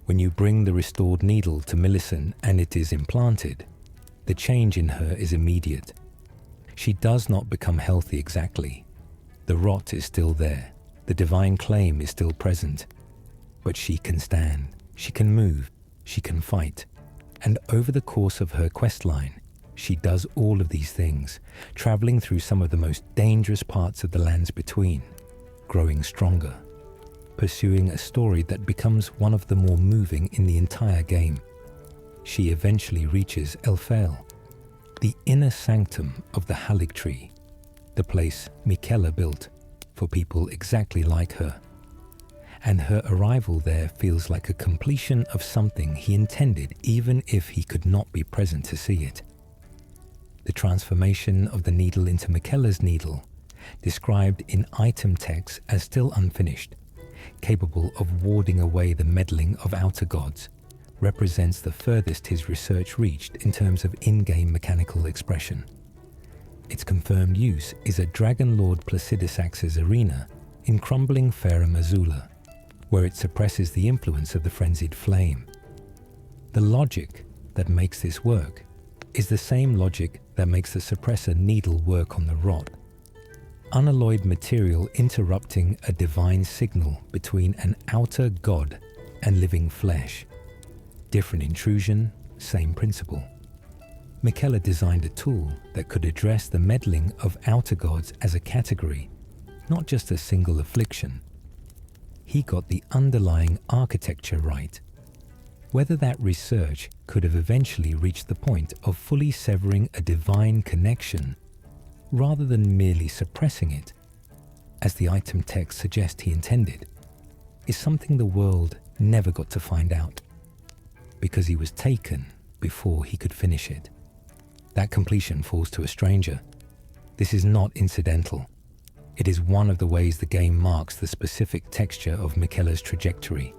When you bring the restored needle to Millicent and it is implanted, the change in her is immediate. She does not become healthy exactly. The rot is still there. The divine claim is still present. But she can stand. She can move. She can fight. And over the course of her questline, she does all of these things, traveling through some of the most dangerous parts of the lands between, growing stronger, pursuing a story that becomes one of the more moving in the entire game. She eventually reaches Elfell, the inner sanctum of the Haligtree, the place Miquella built for people exactly like her. And her arrival there feels like a completion of something he intended even if he could not be present to see it. The transformation of the needle into Miquella's needle, described in item text as still unfinished, capable of warding away the meddling of outer gods, represents the furthest his research reached in terms of in-game mechanical expression. Its confirmed use is at Dragon Lord Placidusax's arena in crumbling Farum Azula, where it suppresses the influence of the frenzied flame. The logic that makes this work is the same logic that makes the suppressor needle work on the rot. Unalloyed material interrupting a divine signal between an outer god and living flesh. Different intrusion, same principle. Miquella designed a tool that could address the meddling of outer gods as a category, not just a single affliction. He got the underlying architecture right. Whether that research could have eventually reached the point of fully severing a divine connection, rather than merely suppressing it, as the item text suggests he intended, is something the world never got to find out, because he was taken before he could finish it. That completion falls to a stranger, This is not incidental. It is one of the ways the game marks the specific texture of Miquella's trajectory.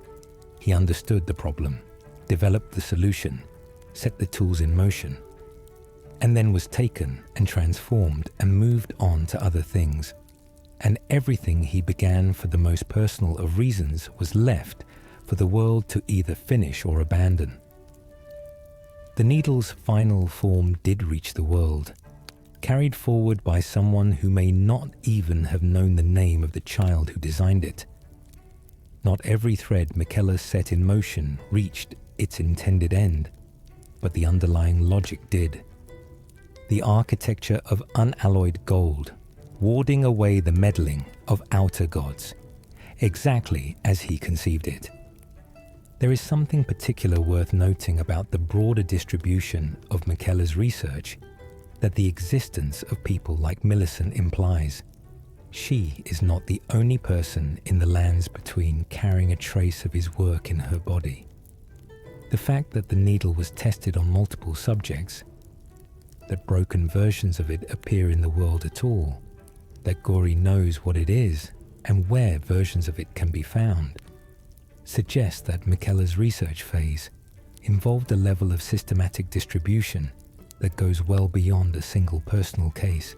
He understood the problem, developed the solution, set the tools in motion, and then was taken and transformed and moved on to other things. And everything he began for the most personal of reasons was left for the world to either finish or abandon. The needle's final form did reach the world, carried forward by someone who may not even have known the name of the child who designed it. Not every thread Miquella set in motion reached its intended end, but the underlying logic did. The architecture of unalloyed gold, warding away the meddling of outer gods, exactly as he conceived it. There is something particular worth noting about the broader distribution of Miquella's research that the existence of people like Millicent implies. She is not the only person in the lands between carrying a trace of his work in her body. The fact that the needle was tested on multiple subjects, that broken versions of it appear in the world at all, that Gori knows what it is and where versions of it can be found, suggests that Miquella's research phase involved a level of systematic distribution that goes well beyond a single personal case.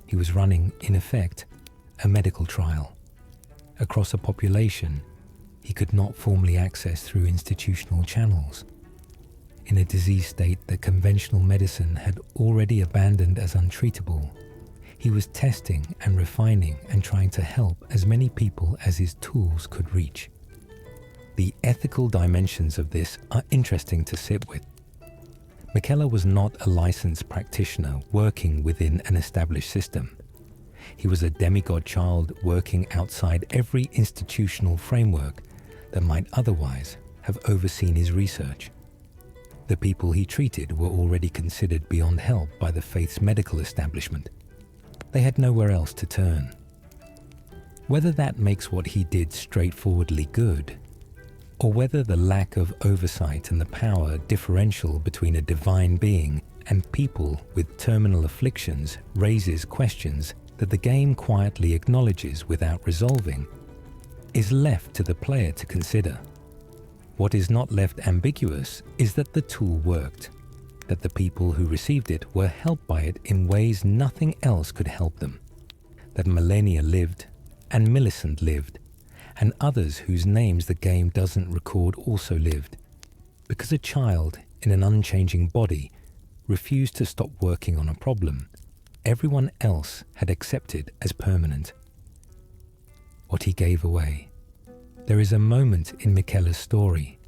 He was running, in effect, a medical trial across a population he could not formally access through institutional channels. In a disease state that conventional medicine had already abandoned as untreatable, he was testing and refining and trying to help as many people as his tools could reach. The ethical dimensions of this are interesting to sit with. Miquella was not a licensed practitioner working within an established system. He was a demigod child working outside every institutional framework that might otherwise have overseen his research. The people he treated were already considered beyond help by the faith's medical establishment. They had nowhere else to turn. Whether that makes what he did straightforwardly good, or whether the lack of oversight and the power differential between a divine being and people with terminal afflictions raises questions that the game quietly acknowledges without resolving, is left to the player to consider. What is not left ambiguous is that the tool worked, that the people who received it were helped by it in ways nothing else could help them, that Millennia lived and Millicent lived, and others whose names the game doesn't record also lived, because a child in an unchanging body refused to stop working on a problem everyone else had accepted as permanent. What he gave away. There is a moment in Miquella's story,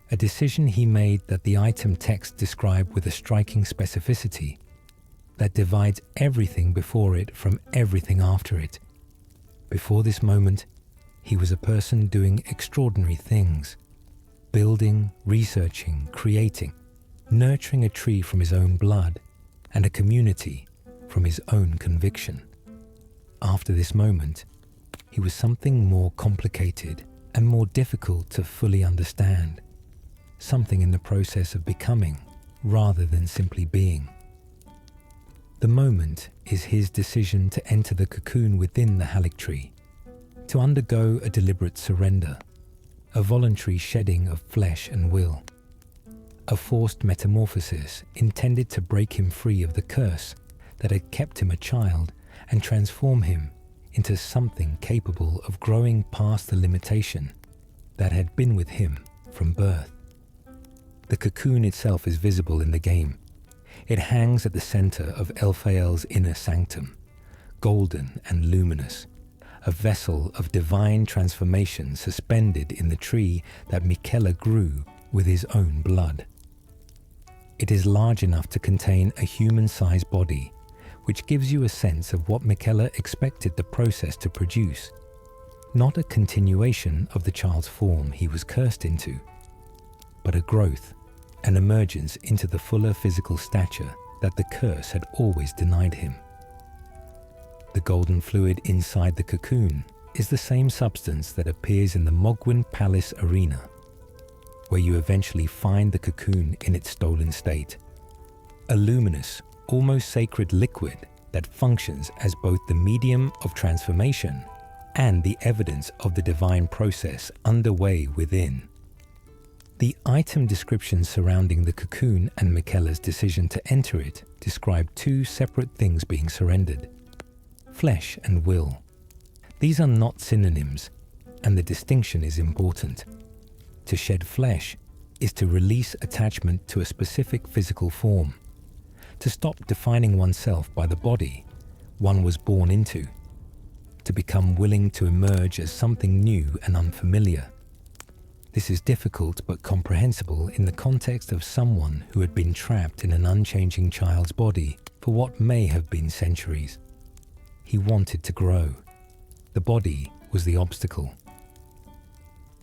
a decision he made that the item text described with a striking specificity, that divides everything before it from everything after it. Before this moment, he was a person doing extraordinary things, building, researching, creating, nurturing a tree from his own blood and a community from his own conviction. After this moment, he was something more complicated and more difficult to fully understand, something in the process of becoming rather than simply being. The moment is his decision to enter the cocoon within the Haligtree, to undergo a deliberate surrender, a voluntary shedding of flesh and will, a forced metamorphosis intended to break him free of the curse that had kept him a child and transform him into something capable of growing past the limitation that had been with him from birth. The cocoon itself is visible in the game. It hangs at the center of Elphael's inner sanctum, golden and luminous, a vessel of divine transformation suspended in the tree that Miquella grew with his own blood. It is large enough to contain a human-sized body, which gives you a sense of what Miquella expected the process to produce, not a continuation of the child's form he was cursed into, but a growth, an emergence into the fuller physical stature that the curse had always denied him. The golden fluid inside the cocoon is the same substance that appears in the Mohg Palace arena, where you eventually find the cocoon in its stolen state, a luminous, almost sacred liquid that functions as both the medium of transformation and the evidence of the divine process underway within. The item descriptions surrounding the cocoon and Miquella's decision to enter it describe two separate things being surrendered: flesh and will. These are not synonyms, and the distinction is important. To shed flesh is to release attachment to a specific physical form, to stop defining oneself by the body one was born into, to become willing to emerge as something new and unfamiliar. This is difficult but comprehensible in the context of someone who had been trapped in an unchanging child's body for what may have been centuries. He wanted to grow. The body was the obstacle.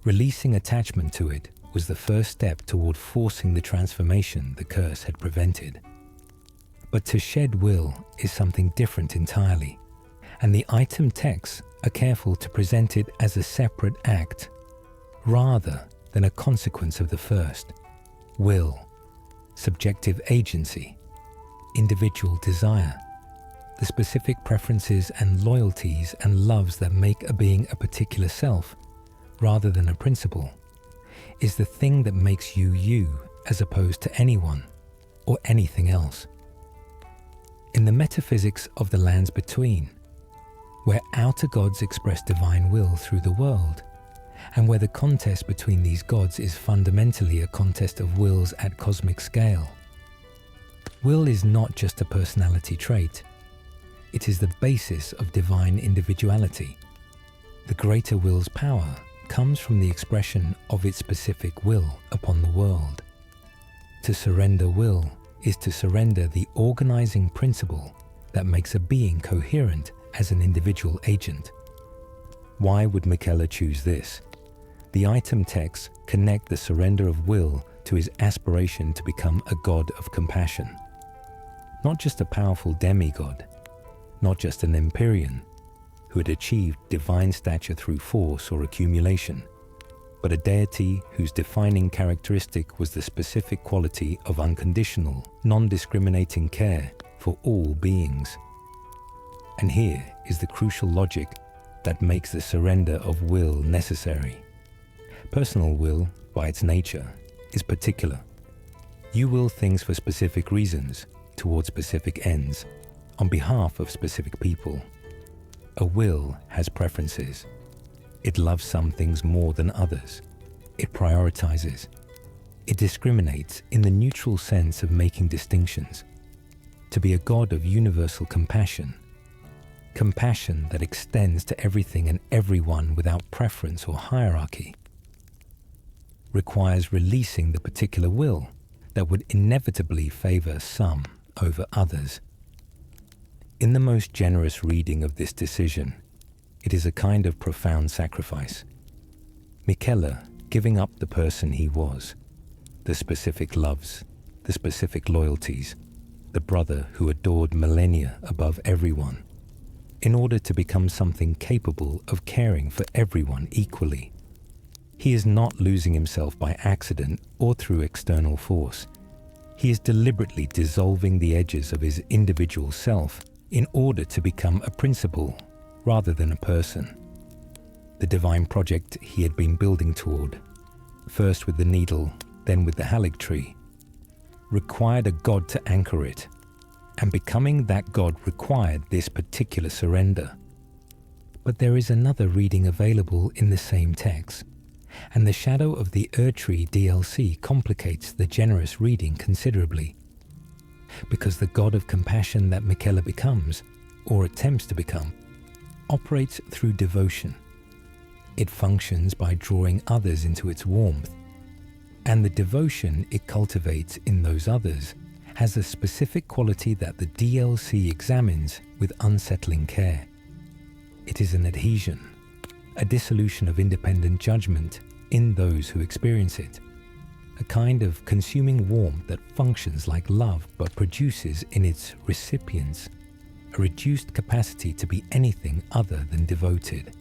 Releasing attachment to it was the first step toward forcing the transformation the curse had prevented. But to shed will is something different entirely, and the item texts are careful to present it as a separate act, rather than a consequence of the first. Will, subjective agency, individual desire, the specific preferences and loyalties and loves that make a being a particular self, rather than a principle, is the thing that makes you you as opposed to anyone or anything else. In the metaphysics of the lands between, where outer gods express divine will through the world, and where the contest between these gods is fundamentally a contest of wills at cosmic scale, will is not just a personality trait. It is the basis of divine individuality. The greater will's power comes from the expression of its specific will upon the world. To surrender will is to surrender the organizing principle that makes a being coherent as an individual agent. Why would Miquella choose this? The item texts connect the surrender of will to his aspiration to become a god of compassion. Not just a powerful demigod, not just an Empyrean who had achieved divine stature through force or accumulation, but a deity whose defining characteristic was the specific quality of unconditional, non-discriminating care for all beings. And here is the crucial logic that makes the surrender of will necessary. Personal will, by its nature, is particular. You will things for specific reasons, towards specific ends, on behalf of specific people. A will has preferences. It loves some things more than others. It prioritizes. It discriminates in the neutral sense of making distinctions. To be a god of universal compassion, compassion that extends to everything and everyone without preference or hierarchy, requires releasing the particular will that would inevitably favor some over others. In the most generous reading of this decision, it is a kind of profound sacrifice. Miquella giving up the person he was, the specific loves, the specific loyalties, the brother who adored millennia above everyone, in order to become something capable of caring for everyone equally. He is not losing himself by accident or through external force. He is deliberately dissolving the edges of his individual self in order to become a principle rather than a person. The divine project he had been building toward, first with the needle, then with the Haligtree, required a god to anchor it, and becoming that god required this particular surrender. But there is another reading available in the same text, and the shadow of the Erdtree DLC complicates the generous reading considerably, because the god of compassion that Miquella becomes, or attempts to become, operates through devotion. It functions by drawing others into its warmth, and the devotion it cultivates in those others has a specific quality that the DLC examines with unsettling care. It is an adhesion, a dissolution of independent judgment in those who experience it, a kind of consuming warmth that functions like love but produces in its recipients a reduced capacity to be anything other than devoted.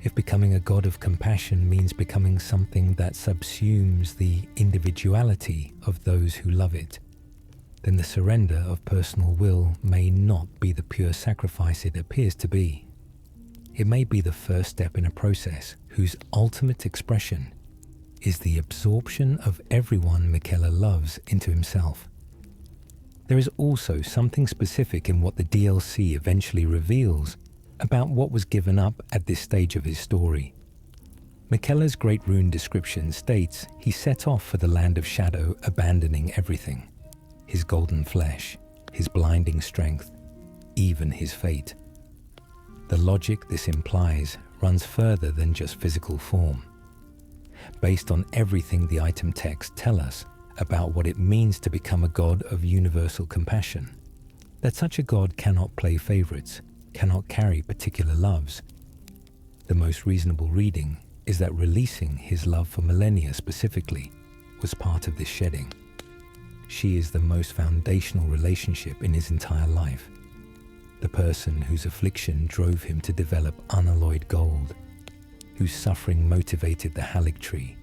If becoming a god of compassion means becoming something that subsumes the individuality of those who love it, then the surrender of personal will may not be the pure sacrifice it appears to be. It may be the first step in a process whose ultimate expression is the absorption of everyone Miquella loves into himself. There is also something specific in what the DLC eventually reveals about what was given up at this stage of his story. Miquella's Great Rune description states he set off for the land of shadow, abandoning everything: his golden flesh, his blinding strength, even his fate. The logic this implies runs further than just physical form. Based on everything the item texts tell us about what it means to become a god of universal compassion, that such a god cannot play favorites, cannot carry particular loves. The most reasonable reading is that releasing his love for Millennia specifically was part of this shedding. She is the most foundational relationship in his entire life. The person whose affliction drove him to develop unalloyed gold, whose suffering motivated the Haligtree,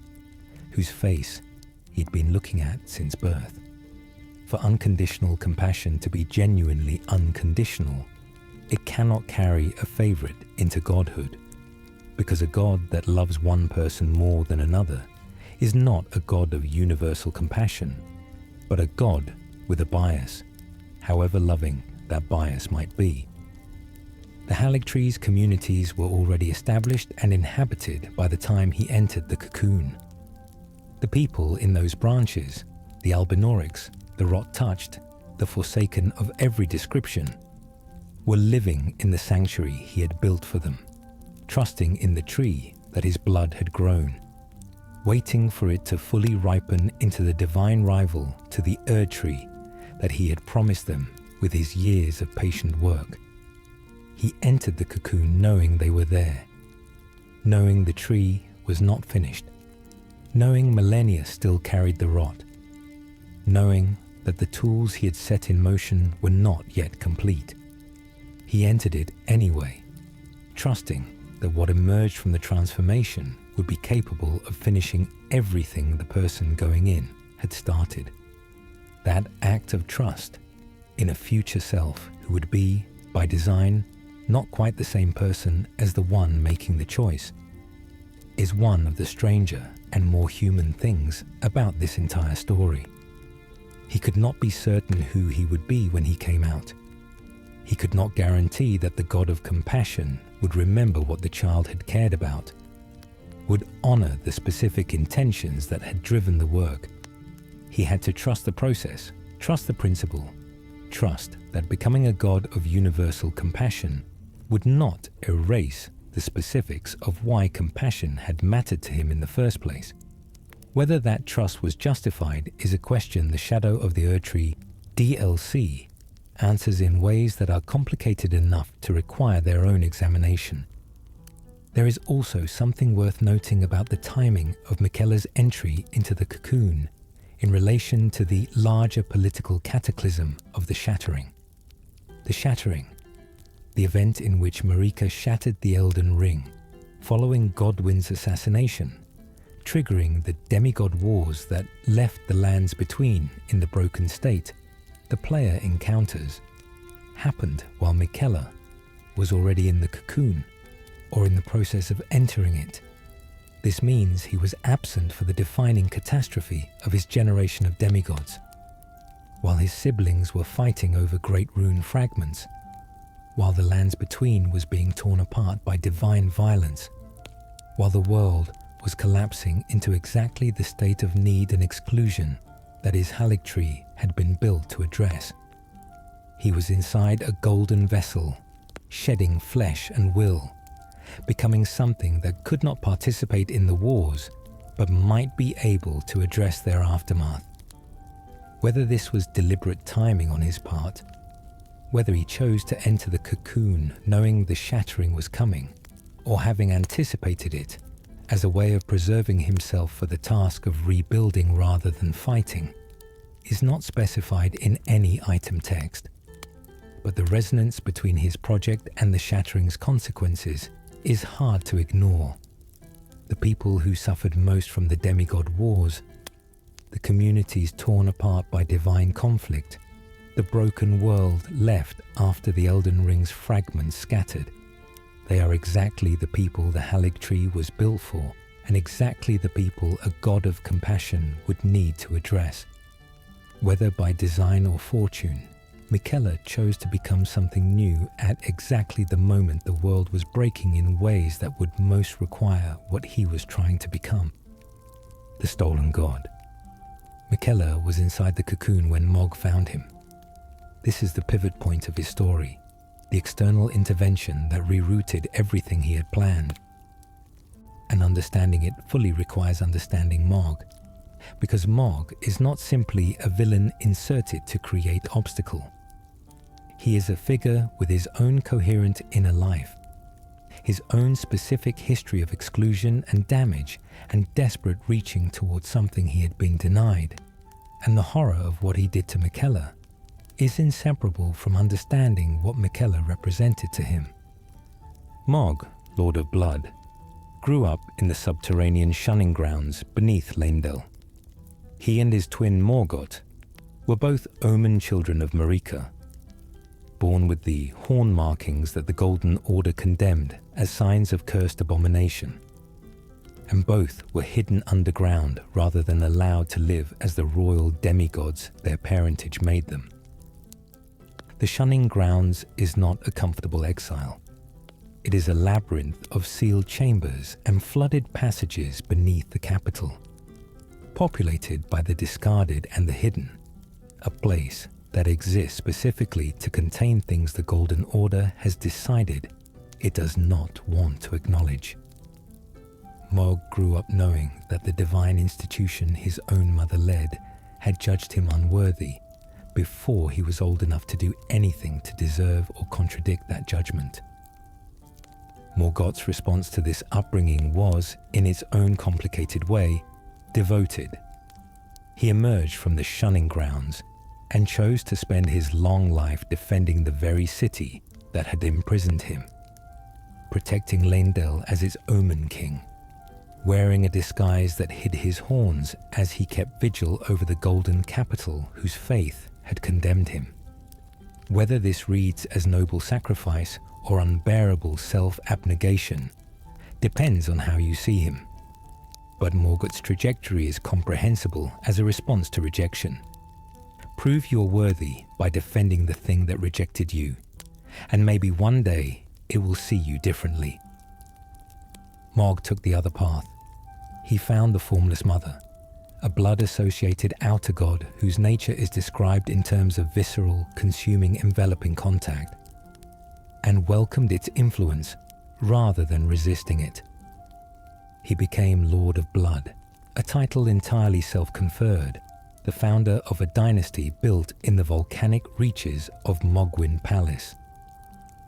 whose face he'd been looking at since birth. For unconditional compassion to be genuinely unconditional, it cannot carry a favorite into godhood, because a god that loves one person more than another is not a god of universal compassion, but a god with a bias, however loving that bias might be. The Haligtree's communities were already established and inhabited by the time he entered the cocoon. The people in those branches, the Albinorics, the rot-touched, the forsaken of every description, were living in the sanctuary he had built for them, trusting in the tree that his blood had grown, waiting for it to fully ripen into the divine rival to the Erdtree that he had promised them with his years of patient work. He entered the cocoon knowing they were there, knowing the tree was not finished, knowing Millennia still carried the rot, knowing that the tools he had set in motion were not yet complete. He entered it anyway, trusting that what emerged from the transformation would be capable of finishing everything the person going in had started. That act of trust in a future self who would be, by design, not quite the same person as the one making the choice, is one of the stranger and more human things about this entire story. He could not be certain who he would be when he came out. He could not guarantee that the god of compassion would remember what the child had cared about, would honor the specific intentions that had driven the work. He had to trust the process, trust the principle, trust that becoming a god of universal compassion would not erase the specifics of why compassion had mattered to him in the first place. Whether that trust was justified is a question the Shadow of the Erdtree DLC answers in ways that are complicated enough to require their own examination. There is also something worth noting about the timing of Miquella's entry into the cocoon in relation to the larger political cataclysm of the Shattering. The Shattering, the event in which Marika shattered the Elden Ring, following Godwyn's assassination, triggering the demigod wars that left the lands between in the broken state the player encounters, happened while Miquella was already in the cocoon, or in the process of entering it. This means he was absent for the defining catastrophe of his generation of demigods, while his siblings were fighting over great rune fragments, while the lands between was being torn apart by divine violence, while the world was collapsing into exactly the state of need and exclusion that his Haligtree had been built to address. He was inside a golden vessel, shedding flesh and will, becoming something that could not participate in the wars, but might be able to address their aftermath. Whether this was deliberate timing on his part, whether he chose to enter the cocoon knowing the shattering was coming, or having anticipated it as a way of preserving himself for the task of rebuilding rather than fighting, is not specified in any item text. But the resonance between his project and the shattering's consequences is hard to ignore. The people who suffered most from the demigod wars, the communities torn apart by divine conflict, the broken world left after the Elden Ring's fragments scattered. They are exactly the people the Haligtree was built for, and exactly the people a god of compassion would need to address. Whether by design or fortune, Miquella chose to become something new at exactly the moment the world was breaking in ways that would most require what he was trying to become. The stolen god. Miquella was inside the cocoon when Mohg found him. This is the pivot point of his story, the external intervention that rerouted everything he had planned. And understanding it fully requires understanding Mohg, because Mohg is not simply a villain inserted to create obstacle. He is a figure with his own coherent inner life, his own specific history of exclusion and damage and desperate reaching towards something he had been denied. And the horror of what he did to Miquella is inseparable from understanding what Miquella represented to him. Mohg, Lord of Blood, grew up in the subterranean shunning grounds beneath Leyndell. He and his twin Morgott were both omen children of Marika, born with the horn markings that the Golden Order condemned as signs of cursed abomination, and both were hidden underground rather than allowed to live as the royal demigods their parentage made them. The shunning grounds is not a comfortable exile. It is a labyrinth of sealed chambers and flooded passages beneath the capital, populated by the discarded and the hidden, a place that exists specifically to contain things the Golden Order has decided it does not want to acknowledge. Mohg grew up knowing that the divine institution his own mother led had judged him unworthy before he was old enough to do anything to deserve or contradict that judgment. Morgott's response to this upbringing was, in its own complicated way, devoted. He emerged from the shunning grounds and chose to spend his long life defending the very city that had imprisoned him, protecting Leyndell as its omen king, wearing a disguise that hid his horns as he kept vigil over the golden capital whose faith had condemned him. Whether this reads as noble sacrifice or unbearable self-abnegation depends on how you see him. But Morgott's trajectory is comprehensible as a response to rejection. Prove you're worthy by defending the thing that rejected you, and maybe one day it will see you differently. Mohg took the other path. He found the Formless Mother, a blood-associated outer god whose nature is described in terms of visceral, consuming, enveloping contact, and welcomed its influence rather than resisting it. He became Lord of Blood, a title entirely self-conferred, the founder of a dynasty built in the volcanic reaches of Mohgwyn Palace,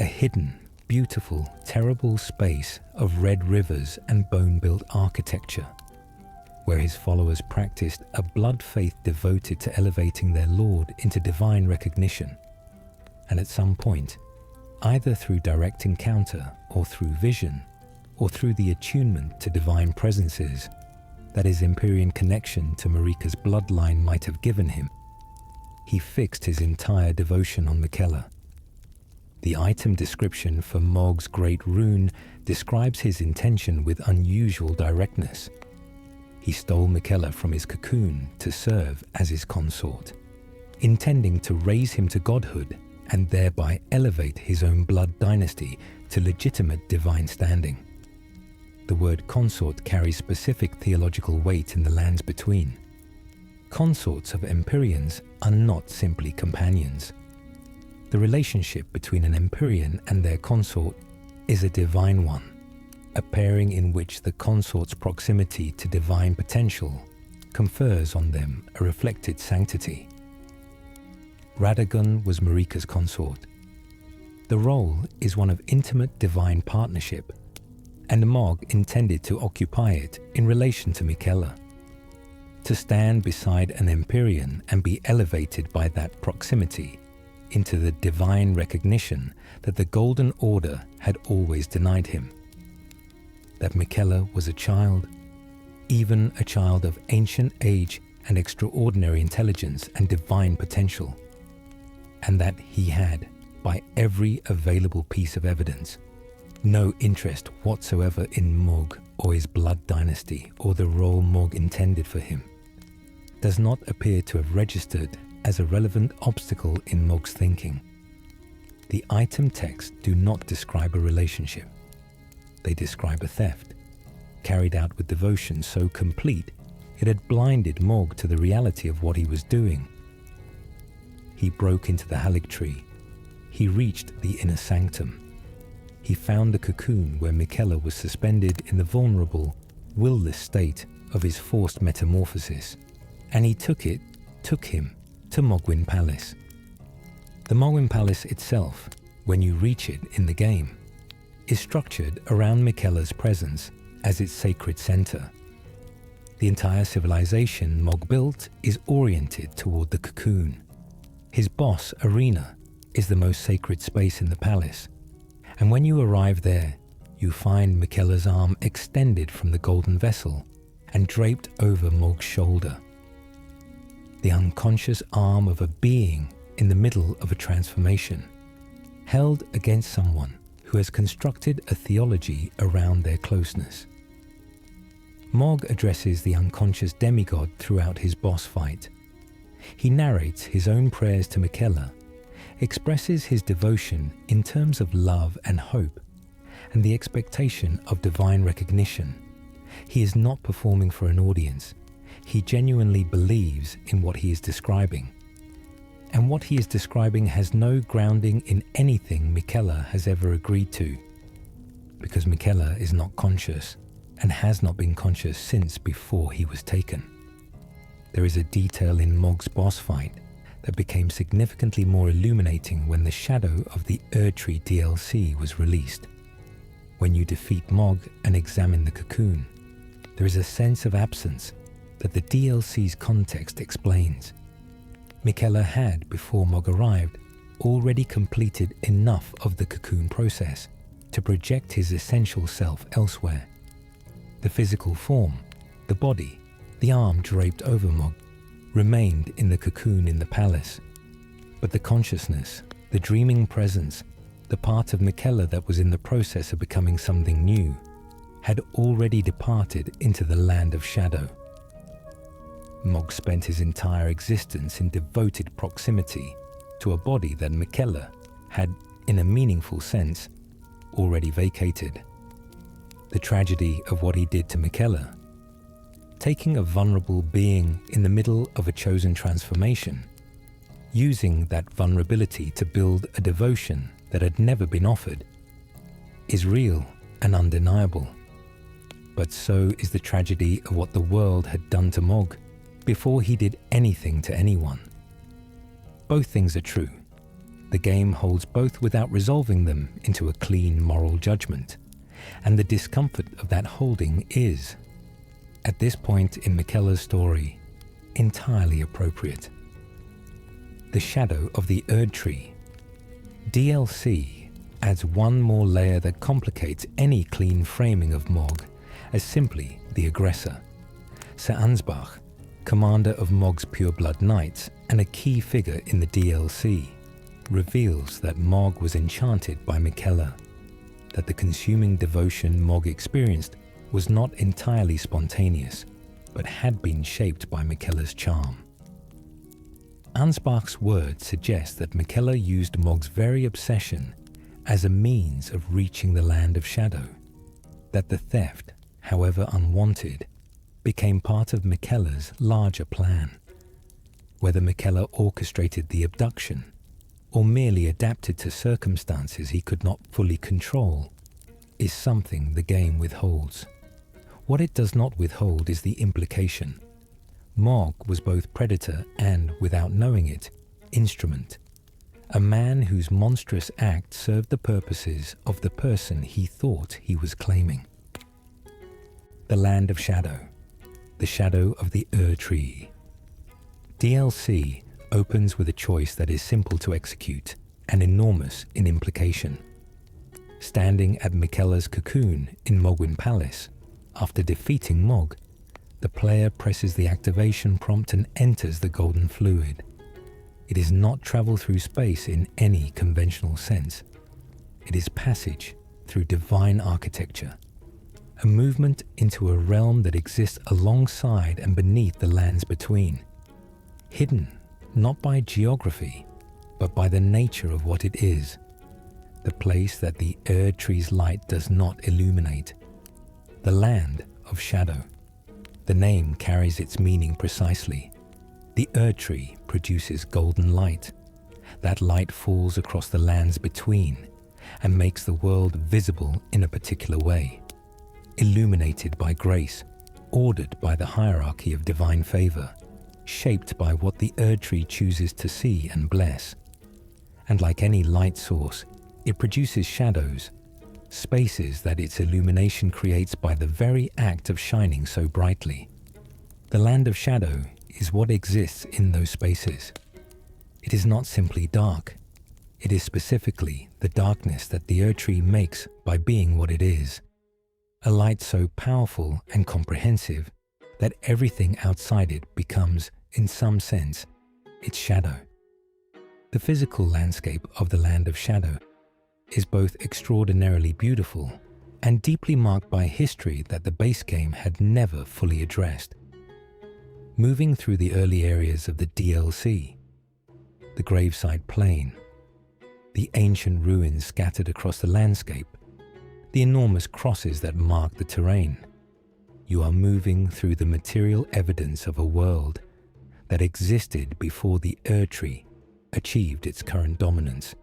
a hidden, beautiful, terrible space of red rivers and bone-built architecture, where his followers practiced a blood faith devoted to elevating their lord into divine recognition, and at some point, either through direct encounter or through vision, or through the attunement to divine presences that his Empyrean connection to Marika's bloodline might have given him, he fixed his entire devotion on Miquella. The item description for Mohg's great rune describes his intention with unusual directness. He stole Miquella from his cocoon to serve as his consort, intending to raise him to godhood and thereby elevate his own blood dynasty to legitimate divine standing. The word consort carries specific theological weight in the lands between. Consorts of Empyreans are not simply companions. The relationship between an Empyrean and their consort is a divine one, a pairing in which the consort's proximity to divine potential confers on them a reflected sanctity. Radagon was Marika's consort. The role is one of intimate divine partnership, and Mohg intended to occupy it in relation to Miquella, to stand beside an Empyrean and be elevated by that proximity into the divine recognition that the Golden Order had always denied him. That Miquella was a child, even a child of ancient age and extraordinary intelligence and divine potential. and that he had, by every available piece of evidence, no interest whatsoever in Mohg or his blood dynasty or the role Mohg intended for him, does not appear to have registered as a relevant obstacle in Mohg's thinking. The item texts do not describe a relationship. They describe a theft, carried out with devotion so complete it had blinded Mohg to the reality of what he was doing. He broke into the Haligtree. He reached the inner sanctum. He found the cocoon where Miquella was suspended in the vulnerable, will-less state of his forced metamorphosis, and he took him to Mohgwyn Palace. The Mohgwyn Palace itself, when you reach it in the game, is structured around Miquella's presence as its sacred center. The entire civilization Mohg built is oriented toward the cocoon. His boss arena is the most sacred space in the palace, and when you arrive there, you find Miquella's arm extended from the golden vessel and draped over Mohg's shoulder. The unconscious arm of a being in the middle of a transformation, held against someone who has constructed a theology around their closeness. Mohg addresses the unconscious demigod throughout his boss fight. He narrates his own prayers to Miquella, expresses his devotion in terms of love and hope, and the expectation of divine recognition. He is not performing for an audience. He genuinely believes in what he is describing. And what he is describing has no grounding in anything Miquella has ever agreed to, because Miquella is not conscious and has not been conscious since before he was taken. There is a detail in Mohg's boss fight that became significantly more illuminating when the shadow of the Erdtree DLC was released. When you defeat Mohg and examine the cocoon, there is a sense of absence that the DLC's context explains. Miquella had, before Mohg arrived, already completed enough of the cocoon process to project his essential self elsewhere. The physical form, the body, the arm draped over Mohg, remained in the cocoon in the palace. But the consciousness, the dreaming presence, the part of Miquella that was in the process of becoming something new, had already departed into the land of shadow. Mohg spent his entire existence in devoted proximity to a body that Miquella had, in a meaningful sense, already vacated. The tragedy of what he did to Miquella, taking a vulnerable being in the middle of a chosen transformation, using that vulnerability to build a devotion that had never been offered, is real and undeniable. But so is the tragedy of what the world had done to Mohg before he did anything to anyone. Both things are true. The game holds both without resolving them into a clean moral judgment, and the discomfort of that holding is, at this point in Miquella's story, entirely appropriate. The shadow of the Erdtree. DLC adds one more layer that complicates any clean framing of Mohg as simply the aggressor. Sir Ansbach, commander of Mohg's pureblood knights and a key figure in the DLC, reveals that Mohg was enchanted by Miquella, that the consuming devotion Mohg experienced was not entirely spontaneous, but had been shaped by Miquella's charm. Ansbach's words suggest that Miquella used Mohg's very obsession as a means of reaching the land of shadow, that the theft, however unwanted, became part of Miquella's larger plan. Whether Miquella orchestrated the abduction or merely adapted to circumstances he could not fully control is something the game withholds. What it does not withhold is the implication. Mohg was both predator and, without knowing it, instrument. A man whose monstrous act served the purposes of the person he thought he was claiming. The Land of Shadow. The Shadow of the Erdtree. DLC opens with a choice that is simple to execute and enormous in implication. Standing at Miquella's cocoon in Mohgwyn Palace, after defeating Mohg, the player presses the activation prompt and enters the golden fluid. It is not travel through space in any conventional sense. It is passage through divine architecture, a movement into a realm that exists alongside and beneath the lands between, hidden not by geography, but by the nature of what it is, the place that the Erdtree's light does not illuminate, the land of shadow. The name carries its meaning precisely. The Erdtree produces golden light. That light falls across the lands between and makes the world visible in a particular way, illuminated by grace, ordered by the hierarchy of divine favor, shaped by what the Erdtree chooses to see and bless. And like any light source, it produces shadows, spaces that its illumination creates by the very act of shining so brightly. The land of shadow is what exists in those spaces. It is not simply dark. It is specifically the darkness that the Erdtree makes by being what it is. A light so powerful and comprehensive that everything outside it becomes, in some sense, its shadow. The physical landscape of the land of shadow is both extraordinarily beautiful and deeply marked by history that the base game had never fully addressed. Moving through the early areas of the DLC, the graveside plain, the ancient ruins scattered across the landscape, the enormous crosses that mark the terrain, you are moving through the material evidence of a world that existed before the Erdtree achieved its current dominance.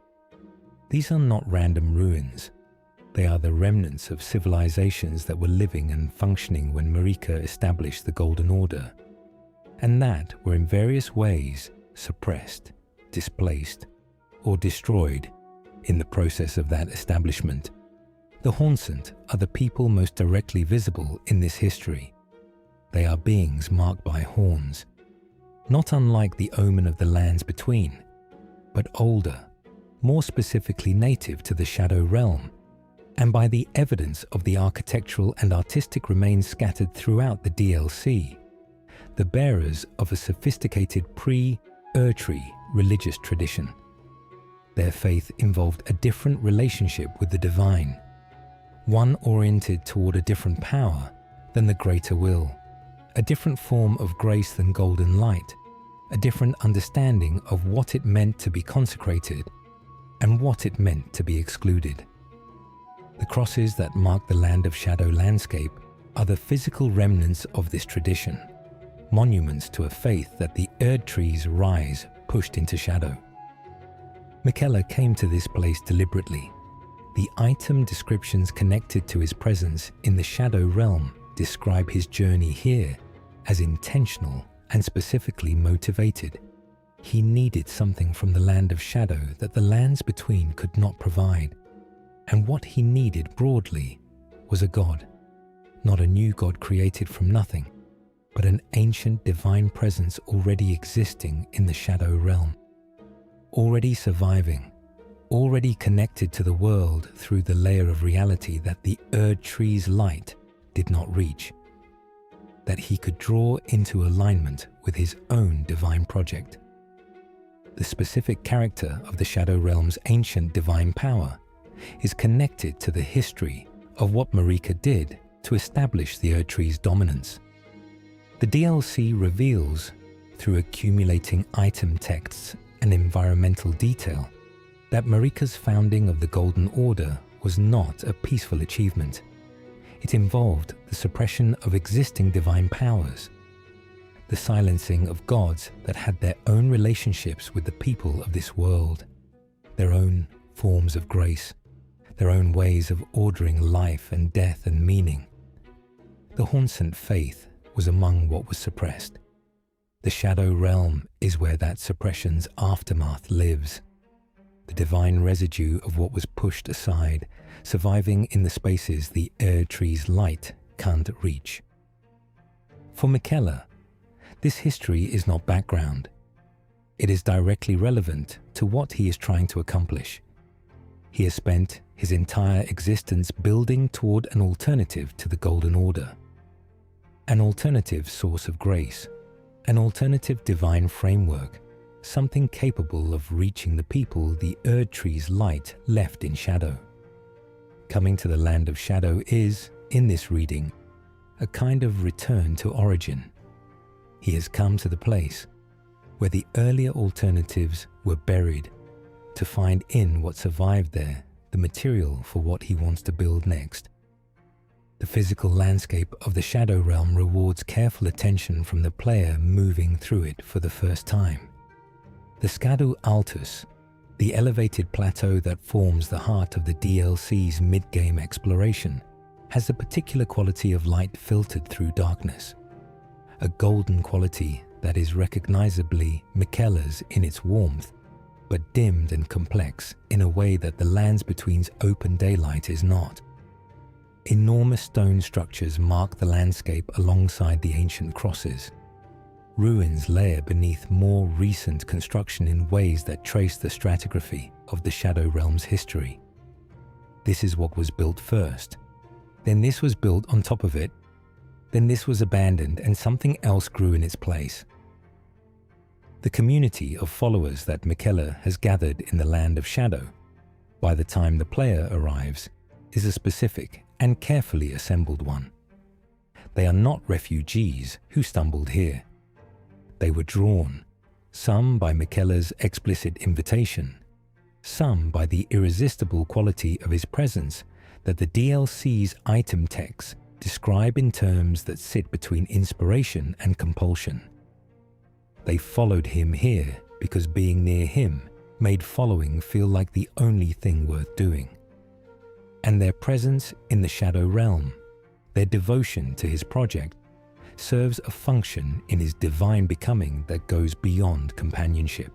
These are not random ruins. They are the remnants of civilizations that were living and functioning when Marika established the Golden Order, and that were in various ways suppressed, displaced, or destroyed in the process of that establishment. The Consort are the people most directly visible in this history. They are beings marked by horns, not unlike the omen of the lands between, but older, more specifically native to the Shadow Realm, and by the evidence of the architectural and artistic remains scattered throughout the DLC, the bearers of a sophisticated pre-Erdtree religious tradition. Their faith involved a different relationship with the divine, one oriented toward a different power than the greater will, a different form of grace than golden light, a different understanding of what it meant to be consecrated and what it meant to be excluded. The crosses that mark the land of shadow landscape are the physical remnants of this tradition, monuments to a faith that the Erdtree's rise pushed into shadow. Miquella came to this place deliberately. The item descriptions connected to his presence in the Shadow Realm describe his journey here as intentional and specifically motivated. He needed something from the land of shadow that the lands between could not provide. And what he needed broadly was a god, not a new god created from nothing, but an ancient divine presence already existing in the Shadow Realm, already surviving, already connected to the world through the layer of reality that the Erdtree's light did not reach, that he could draw into alignment with his own divine project. The specific character of the Shadow Realm's ancient divine power is connected to the history of what Marika did to establish the Erdtree's dominance. The DLC reveals, through accumulating item texts and environmental detail, that Marika's founding of the Golden Order was not a peaceful achievement. It involved the suppression of existing divine powers, the silencing of gods that had their own relationships with the people of this world, their own forms of grace, their own ways of ordering life and death and meaning. The Consort faith was among what was suppressed. The Shadow Realm is where that suppression's aftermath lives, the divine residue of what was pushed aside, surviving in the spaces the Erdtree's light can't reach. For Miquella, this history is not background. It is directly relevant to what he is trying to accomplish. He has spent his entire existence building toward an alternative to the Golden Order, an alternative source of grace, an alternative divine framework, something capable of reaching the people the Erdtree's light left in shadow. Coming to the land of shadow is, in this reading, a kind of return to origin. He has come to the place where the earlier alternatives were buried to find in what survived there the material for what he wants to build next. The physical landscape of the Shadow Realm rewards careful attention from the player moving through it for the first time. The Scadu Altus, the elevated plateau that forms the heart of the DLC's mid-game exploration, has the particular quality of light filtered through darkness, a golden quality that is recognizably Miquella's in its warmth, but dimmed and complex in a way that the Lands Between's open daylight is not. Enormous stone structures mark the landscape alongside the ancient crosses. Ruins layer beneath more recent construction in ways that trace the stratigraphy of the Shadow Realm's history. This is what was built first. Then this was built on top of it. Then this was abandoned and something else grew in its place. The community of followers that Miquella has gathered in the Land of Shadow, by the time the player arrives, is a specific and carefully assembled one. They are not refugees who stumbled here. They were drawn, some by Miquella's explicit invitation, some by the irresistible quality of his presence that the DLC's item texts describe in terms that sit between inspiration and compulsion. They followed him here because being near him made following feel like the only thing worth doing. And their presence in the Shadow Realm, their devotion to his project, serves a function in his divine becoming that goes beyond companionship.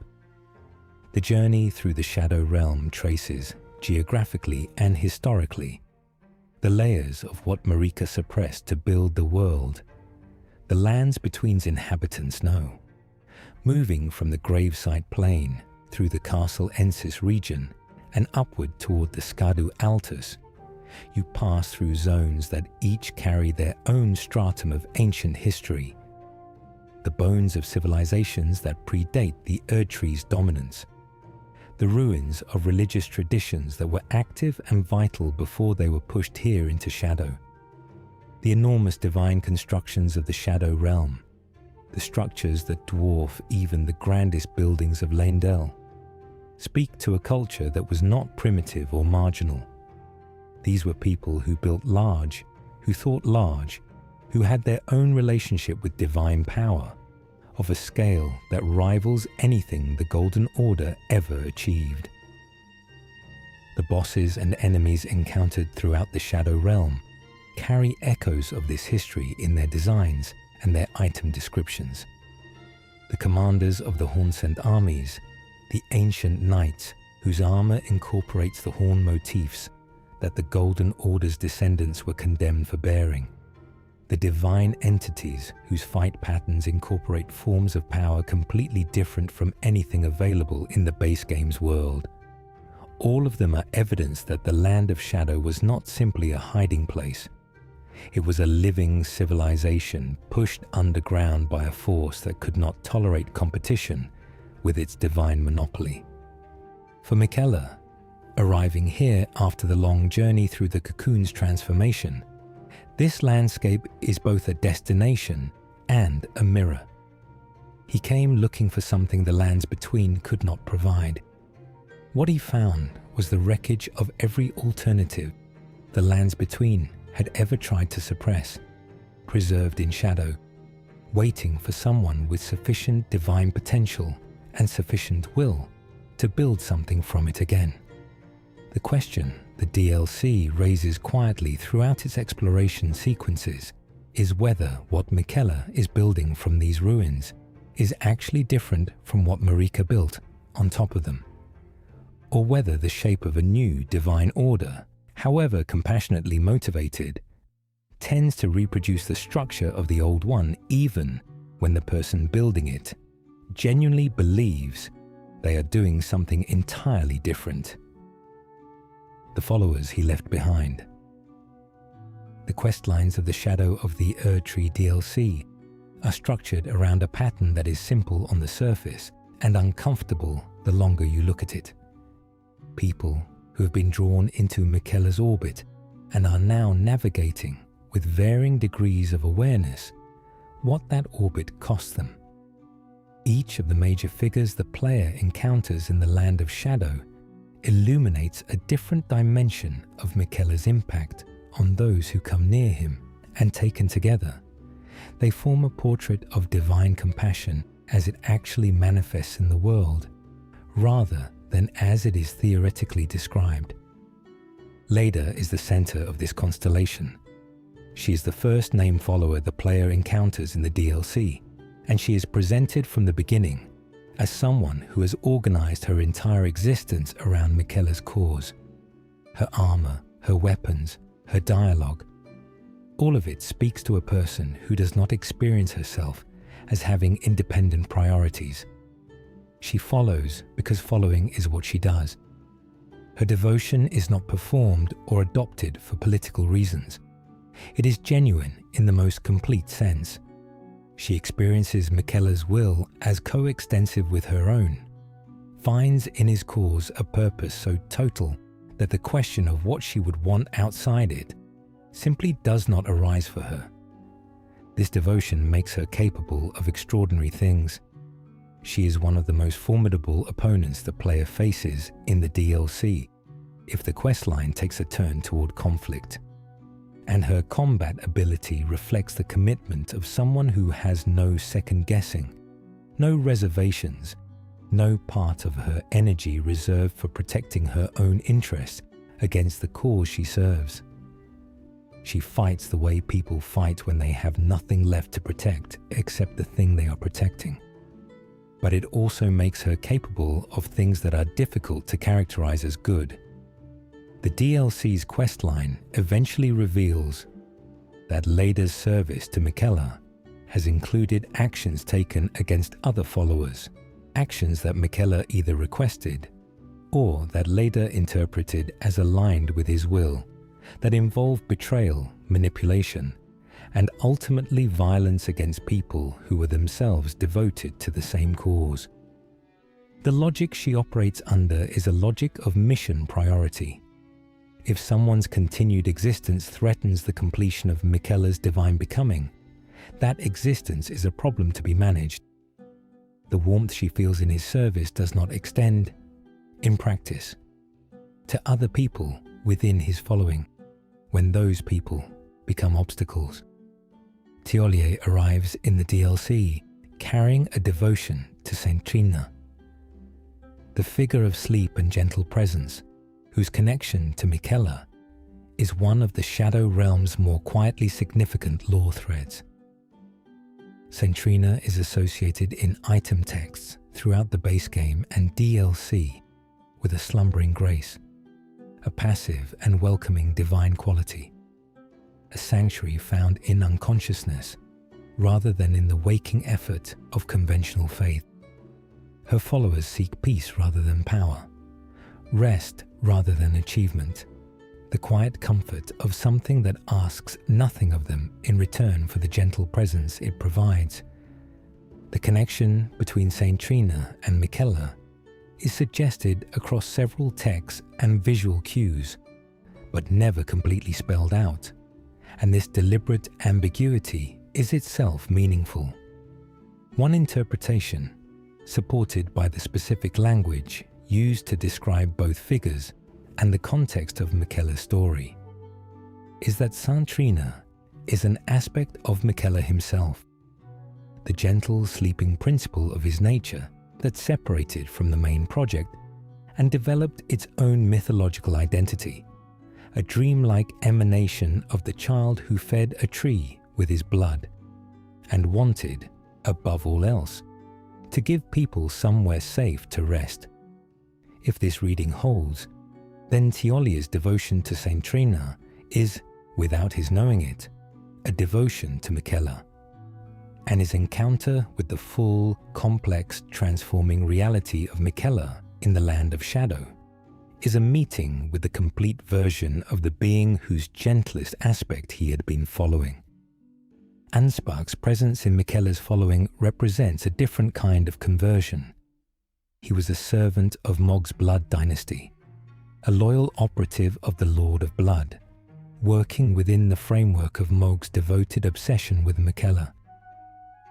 The journey through the Shadow Realm traces, geographically and historically, the layers of what Marika suppressed to build the world. The Lands Between's inhabitants know. Moving from the gravesite plain through the Castle Ensis region and upward toward the Scadu Altus, you pass through zones that each carry their own stratum of ancient history, the bones of civilizations that predate the Erdtree's dominance, the ruins of religious traditions that were active and vital before they were pushed here into shadow, the enormous divine constructions of the Shadow Realm, the structures that dwarf even the grandest buildings of Leyndell, speak to a culture that was not primitive or marginal. These were people who built large, who thought large, who had their own relationship with divine power, of a scale that rivals anything the Golden Order ever achieved. The bosses and enemies encountered throughout the Shadow Realm carry echoes of this history in their designs and their item descriptions. The commanders of the Horn-sent armies, the ancient knights whose armor incorporates the horn motifs that the Golden Order's descendants were condemned for bearing, the divine entities whose fight patterns incorporate forms of power completely different from anything available in the base game's world. All of them are evidence that the Land of Shadow was not simply a hiding place. It was a living civilization pushed underground by a force that could not tolerate competition with its divine monopoly. For Miquella, arriving here after the long journey through the Cocoon's transformation, this landscape is both a destination and a mirror. He came looking for something the Lands Between could not provide. What he found was the wreckage of every alternative the Lands Between had ever tried to suppress, preserved in shadow, waiting for someone with sufficient divine potential and sufficient will to build something from it again. The question the DLC raises quietly throughout its exploration sequences is whether what Miquella is building from these ruins is actually different from what Marika built on top of them, or whether the shape of a new divine order, however compassionately motivated, tends to reproduce the structure of the old one even when the person building it genuinely believes they are doing something entirely different. The followers he left behind. The questlines of the Shadow of the Erdtree DLC are structured around a pattern that is simple on the surface and uncomfortable the longer you look at it. People who have been drawn into Miquella's orbit and are now navigating with varying degrees of awareness what that orbit costs them. Each of the major figures the player encounters in the Land of Shadow illuminates a different dimension of Miquella's impact on those who come near him, and taken together, they form a portrait of divine compassion as it actually manifests in the world, rather than as it is theoretically described. Leda is the center of this constellation. She is the first name follower the player encounters in the DLC, and she is presented from the beginning as someone who has organized her entire existence around Miquella's cause. Her armor, her weapons, her dialogue, all of it speaks to a person who does not experience herself as having independent priorities. She follows because following is what she does. Her devotion is not performed or adopted for political reasons. It is genuine in the most complete sense. She experiences Miquella's will as coextensive with her own, finds in his cause a purpose so total that the question of what she would want outside it simply does not arise for her. This devotion makes her capable of extraordinary things. She is one of the most formidable opponents the player faces in the DLC if the questline takes a turn toward conflict. And her combat ability reflects the commitment of someone who has no second guessing, no reservations, no part of her energy reserved for protecting her own interests against the cause she serves. She fights the way people fight when they have nothing left to protect except the thing they are protecting. But it also makes her capable of things that are difficult to characterize as good. The DLC's questline eventually reveals that Leda's service to Miquella has included actions taken against other followers, actions that Miquella either requested or that Leda interpreted as aligned with his will, that involve betrayal, manipulation, and ultimately violence against people who were themselves devoted to the same cause. The logic she operates under is a logic of mission priority. If someone's continued existence threatens the completion of Miquella's divine becoming, that existence is a problem to be managed. The warmth she feels in his service does not extend, in practice, to other people within his following, when those people become obstacles. Thiollier arrives in the DLC carrying a devotion to Saint Trina, the figure of sleep and gentle presence, whose connection to Miquella is one of the Shadow Realm's more quietly significant lore threads. Saint Trina is associated in item texts throughout the base game and DLC with a slumbering grace, a passive and welcoming divine quality, a sanctuary found in unconsciousness rather than in the waking effort of conventional faith. Her followers seek peace rather than power, rest rather than achievement, the quiet comfort of something that asks nothing of them in return for the gentle presence it provides. The connection between Saint Trina and Miquella is suggested across several texts and visual cues, but never completely spelled out, and this deliberate ambiguity is itself meaningful. One interpretation, supported by the specific language used to describe both figures and the context of Miquella's story, is that Saint Trina is an aspect of Miquella himself, the gentle sleeping principle of his nature that separated from the main project and developed its own mythological identity, a dreamlike emanation of the child who fed a tree with his blood and wanted, above all else, to give people somewhere safe to rest. If this reading holds, then Thiollier's devotion to Saint Trina is, without his knowing it, a devotion to Miquella, and his encounter with the full, complex, transforming reality of Miquella in the Land of Shadow is a meeting with the complete version of the being whose gentlest aspect he had been following. Anspark's presence in Miquella's following represents a different kind of conversion, He was a servant of Mohg's blood dynasty, a loyal operative of the Lord of Blood, working within the framework of Mohg's devoted obsession with Miquella.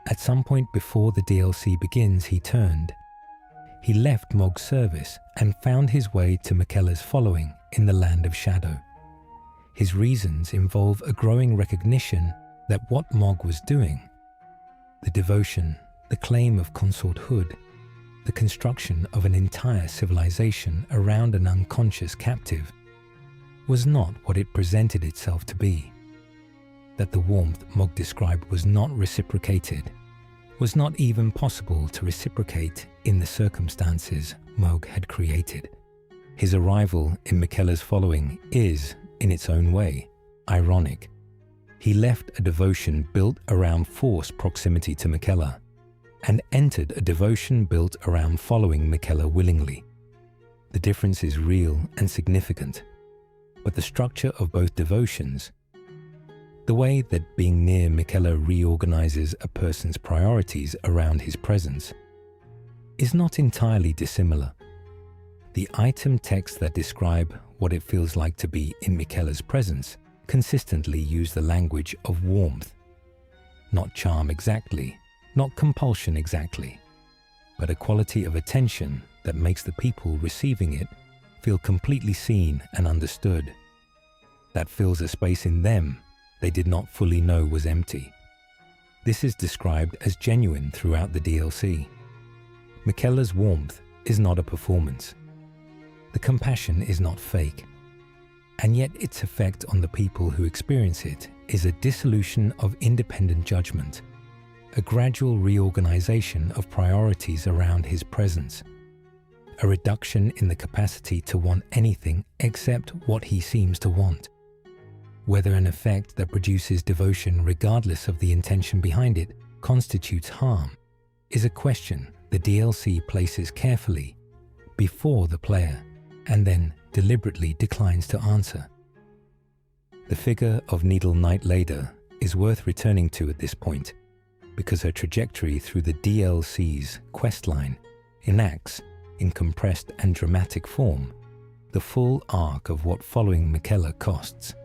At some point before the DLC begins, he turned. He left Mohg's service and found his way to Miquella's following in the Land of Shadow. His reasons involve a growing recognition that what Mohg was doing, the devotion, the claim of consorthood, the construction of an entire civilization around an unconscious captive, was not what it presented itself to be. That the warmth Mohg described was not reciprocated, was not even possible to reciprocate in the circumstances Mohg had created. His arrival in Miquella's following is, in its own way, ironic. He left a devotion built around forced proximity to Miquella and entered a devotion built around following Miquella willingly. The difference is real and significant, but the structure of both devotions, the way that being near Miquella reorganizes a person's priorities around his presence, is not entirely dissimilar. The item texts that describe what it feels like to be in Miquella's presence consistently use the language of warmth. Not charm exactly, not compulsion exactly, but a quality of attention that makes the people receiving it feel completely seen and understood. That fills a space in them they did not fully know was empty. This is described as genuine throughout the DLC. Miquella's warmth is not a performance. The compassion is not fake. And yet its effect on the people who experience it is a dissolution of independent judgment, a gradual reorganization of priorities around his presence, a reduction in the capacity to want anything except what he seems to want. Whether an effect that produces devotion regardless of the intention behind it constitutes harm is a question the DLC places carefully before the player and then deliberately declines to answer. The figure of Needle Knight Leda is worth returning to at this point because her trajectory through the DLC's questline enacts, in compressed and dramatic form, the full arc of what following Miquella costs.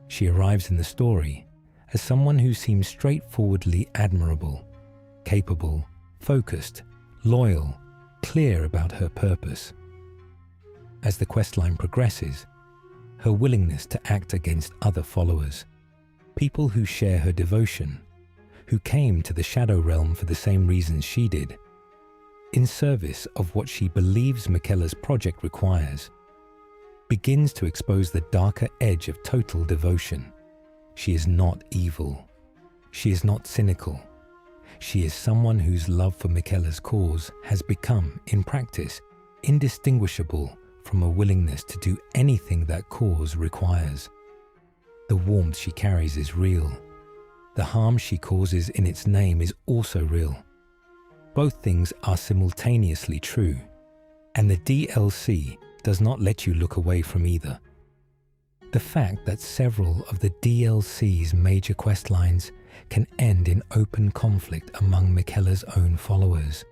She arrives in the story as someone who seems straightforwardly admirable, capable, focused, loyal, clear about her purpose. As the questline progresses, her willingness to act against other followers, people who share her devotion, who came to the Shadow Realm for the same reasons she did, in service of what she believes Miquella's project requires, begins to expose the darker edge of total devotion. She is not evil. She is not cynical. She is someone whose love for Miquella's cause has become, in practice, indistinguishable from a willingness to do anything that cause requires. The warmth she carries is real. The harm she causes in its name is also real. Both things are simultaneously true, and the DLC does not let you look away from either. The fact that several of the DLC's major questlines can end in open conflict among Miquella's own followers,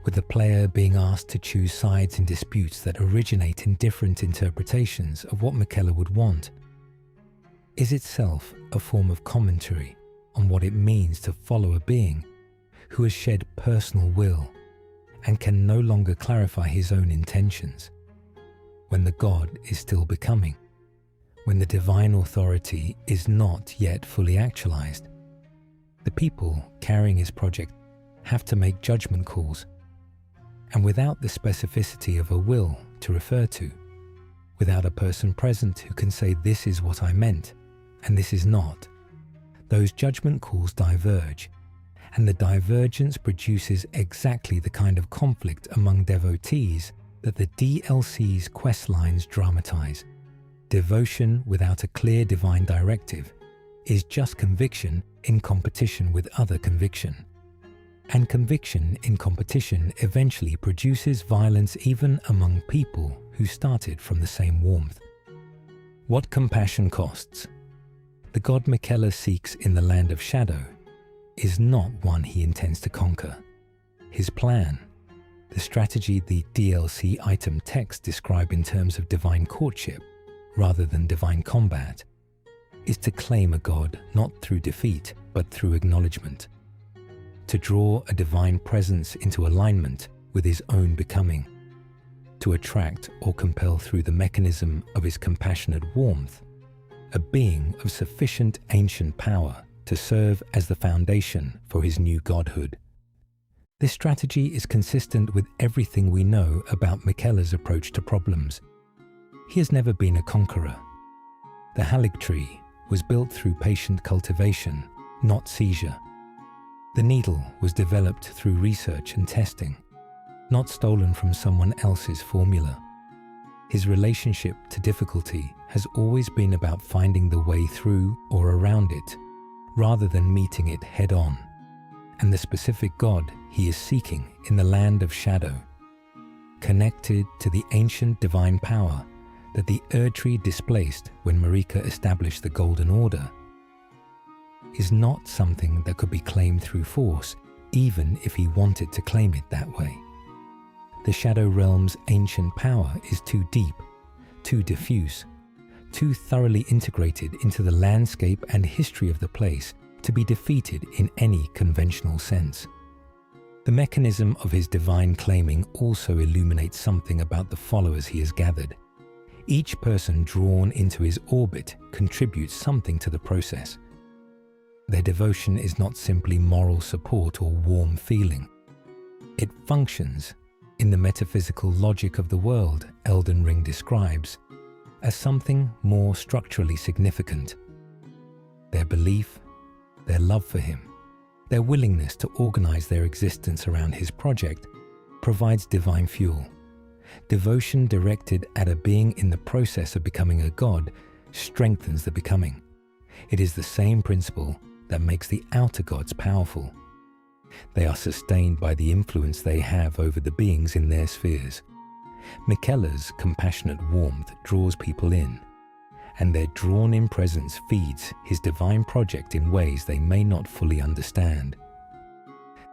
with the player being asked to choose sides in disputes that originate in different interpretations of what Miquella would want, is itself a form of commentary on what it means to follow a being who has shed personal will and can no longer clarify his own intentions, when the god is still becoming, when the divine authority is not yet fully actualized. The people carrying his project have to make judgment calls, and without the specificity of a will to refer to, without a person present who can say this is what I meant and this is not, those judgment calls diverge, and the divergence produces exactly the kind of conflict among devotees that the DLC's questlines dramatize. Devotion without a clear divine directive is just conviction in competition with other conviction. And conviction in competition eventually produces violence even among people who started from the same warmth. What compassion costs? The god Miquella seeks in the Land of Shadow is not one he intends to conquer. His plan, The strategy the DLC item text describe in terms of divine courtship, rather than divine combat, is to claim a god not through defeat, but through acknowledgement. To draw a divine presence into alignment with his own becoming. To attract or compel through the mechanism of his compassionate warmth, a being of sufficient ancient power to serve as the foundation for his new godhood. This strategy is consistent with everything we know about Miquella's approach to problems. He has never been a conqueror. The Haligtree was built through patient cultivation, not seizure. The needle was developed through research and testing, not stolen from someone else's formula. His relationship to difficulty has always been about finding the way through or around it, rather than meeting it head-on, and the specific god he is seeking in the land of shadow, connected to the ancient divine power that the Erdtree displaced when Marika established the Golden Order, is not something that could be claimed through force, even if he wanted to claim it that way. The Shadow Realm's ancient power is too deep, too diffuse, too thoroughly integrated into the landscape and history of the place to be defeated in any conventional sense. The mechanism of his divine claiming also illuminates something about the followers he has gathered. Each person drawn into his orbit contributes something to the process. Their devotion is not simply moral support or warm feeling. It functions, in the metaphysical logic of the world Elden Ring describes, as something more structurally significant. Their belief, their love for him, their willingness to organize their existence around his project provides divine fuel. Devotion directed at a being in the process of becoming a god strengthens the becoming. It is the same principle that makes the outer gods powerful. They are sustained by the influence they have over the beings in their spheres. Miquella's compassionate warmth draws people in, and their drawn-in presence feeds his divine project in ways they may not fully understand.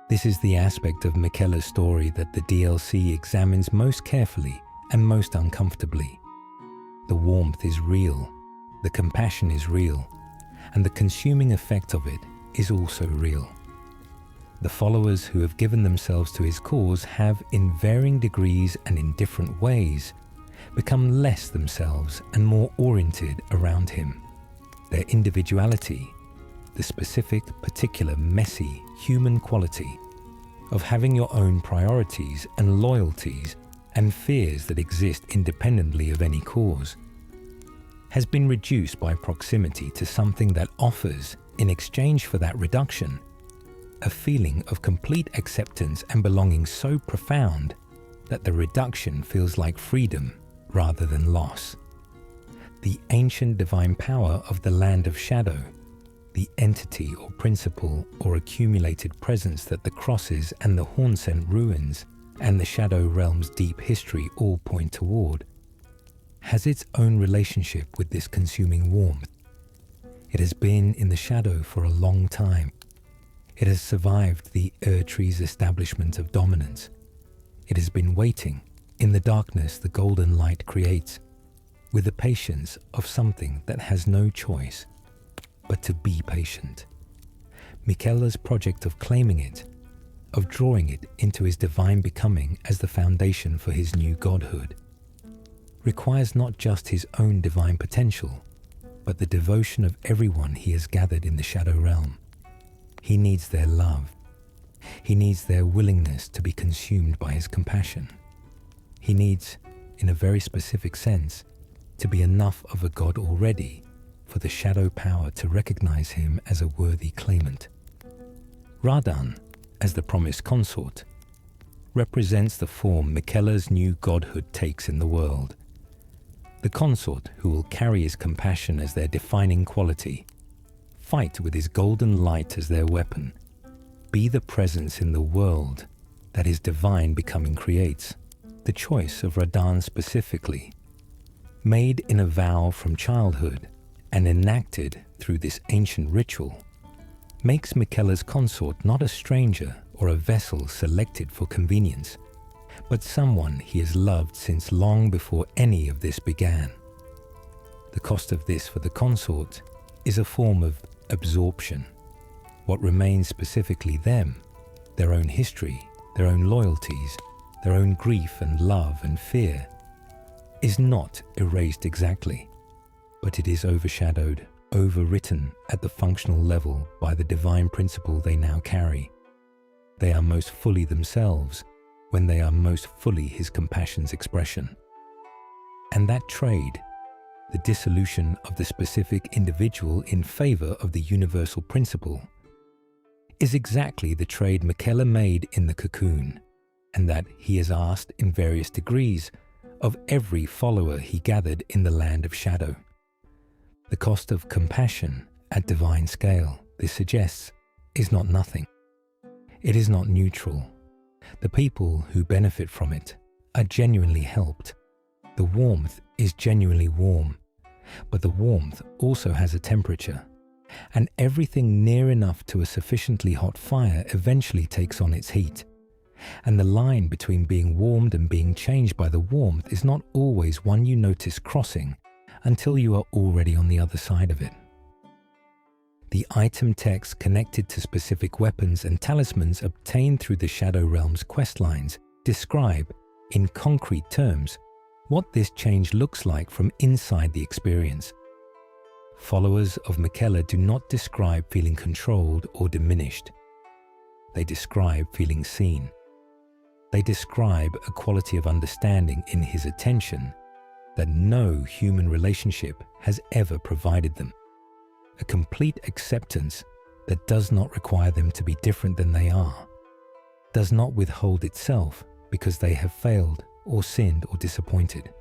This is the aspect of Miquella's story that the DLC examines most carefully and most uncomfortably. The warmth is real, the compassion is real, and the consuming effect of it is also real. The followers who have given themselves to his cause have, in varying degrees and in different ways, become less themselves and more oriented around him. Their individuality, the specific, particular, messy, human quality of having your own priorities and loyalties and fears that exist independently of any cause, has been reduced by proximity to something that offers, in exchange for that reduction, a feeling of complete acceptance and belonging so profound that the reduction feels like freedom rather than loss. The ancient divine power of the land of shadow, the entity or principle or accumulated presence that the crosses and the Hornsent ruins and the Shadow Realm's deep history all point toward, has its own relationship with this consuming warmth. It has been in the shadow for a long time. It has survived the Erdtree's establishment of dominance. It has been waiting in the darkness the golden light creates, with the patience of something that has no choice but to be patient. Miquella's project of claiming it, of drawing it into his divine becoming as the foundation for his new godhood, requires not just his own divine potential, but the devotion of everyone he has gathered in the Shadow Realm. He needs their love. He needs their willingness to be consumed by his compassion. He needs, in a very specific sense, to be enough of a god already for the shadow power to recognize him as a worthy claimant. Radan, as the promised consort, represents the form Miquella's new godhood takes in the world. The consort who will carry his compassion as their defining quality, fight with his golden light as their weapon, be the presence in the world that his divine becoming creates. The choice of Radan specifically, made in a vow from childhood and enacted through this ancient ritual, makes Miquella's consort not a stranger or a vessel selected for convenience, but someone he has loved since long before any of this began. The cost of this for the consort is a form of absorption. What remains specifically them, their own history, their own loyalties, their own grief and love and fear, is not erased exactly, but it is overshadowed, overwritten at the functional level by the divine principle they now carry. They are most fully themselves when they are most fully his compassion's expression. And that trade, the dissolution of the specific individual in favor of the universal principle, is exactly the trade Miquella made in the cocoon, and that he has asked in various degrees of every follower he gathered in the land of shadow. The cost of compassion at divine scale, this suggests, is not nothing. It is not neutral. The people who benefit from it are genuinely helped. The warmth is genuinely warm, but the warmth also has a temperature, and everything near enough to a sufficiently hot fire eventually takes on its heat. And the line between being warmed and being changed by the warmth is not always one you notice crossing until you are already on the other side of it. The item text connected to specific weapons and talismans obtained through the Shadow Realm's questlines describe, in concrete terms, what this change looks like from inside the experience. Followers of Miquella do not describe feeling controlled or diminished. They describe feeling seen. They describe a quality of understanding in his attention that no human relationship has ever provided them. A complete acceptance that does not require them to be different than they are, does not withhold itself because they have failed or sinned or disappointed.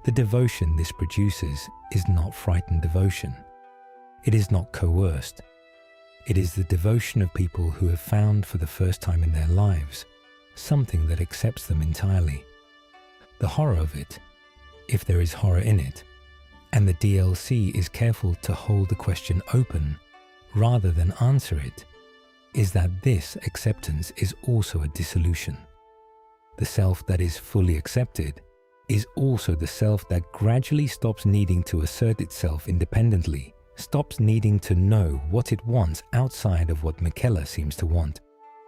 The devotion this produces is not frightened devotion. It is not coerced. It is the devotion of people who have found for the first time in their lives something that accepts them entirely. The horror of it, if there is horror in it, and the DLC is careful to hold the question open rather than answer it, is that this acceptance is also a dissolution. The self that is fully accepted is also the self that gradually stops needing to assert itself independently, stops needing to know what it wants outside of what Miquella seems to want,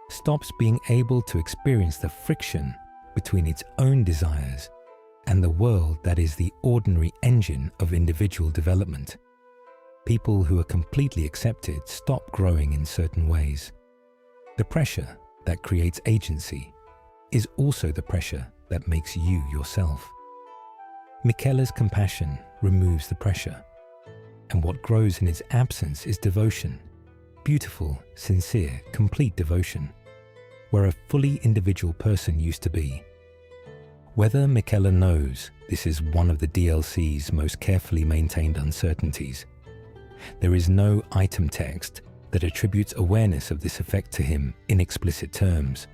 stops being able to experience the friction between its own desires and the world that is the ordinary engine of individual development. People who are completely accepted stop growing in certain ways. The pressure that creates agency is also the pressure that makes you yourself. Miquella's compassion removes the pressure, and what grows in its absence is devotion, beautiful, sincere, complete devotion, where a fully individual person used to be. Whether Miquella knows this is one of the DLC's most carefully maintained uncertainties. There is no item text that attributes awareness of this effect to him in explicit terms,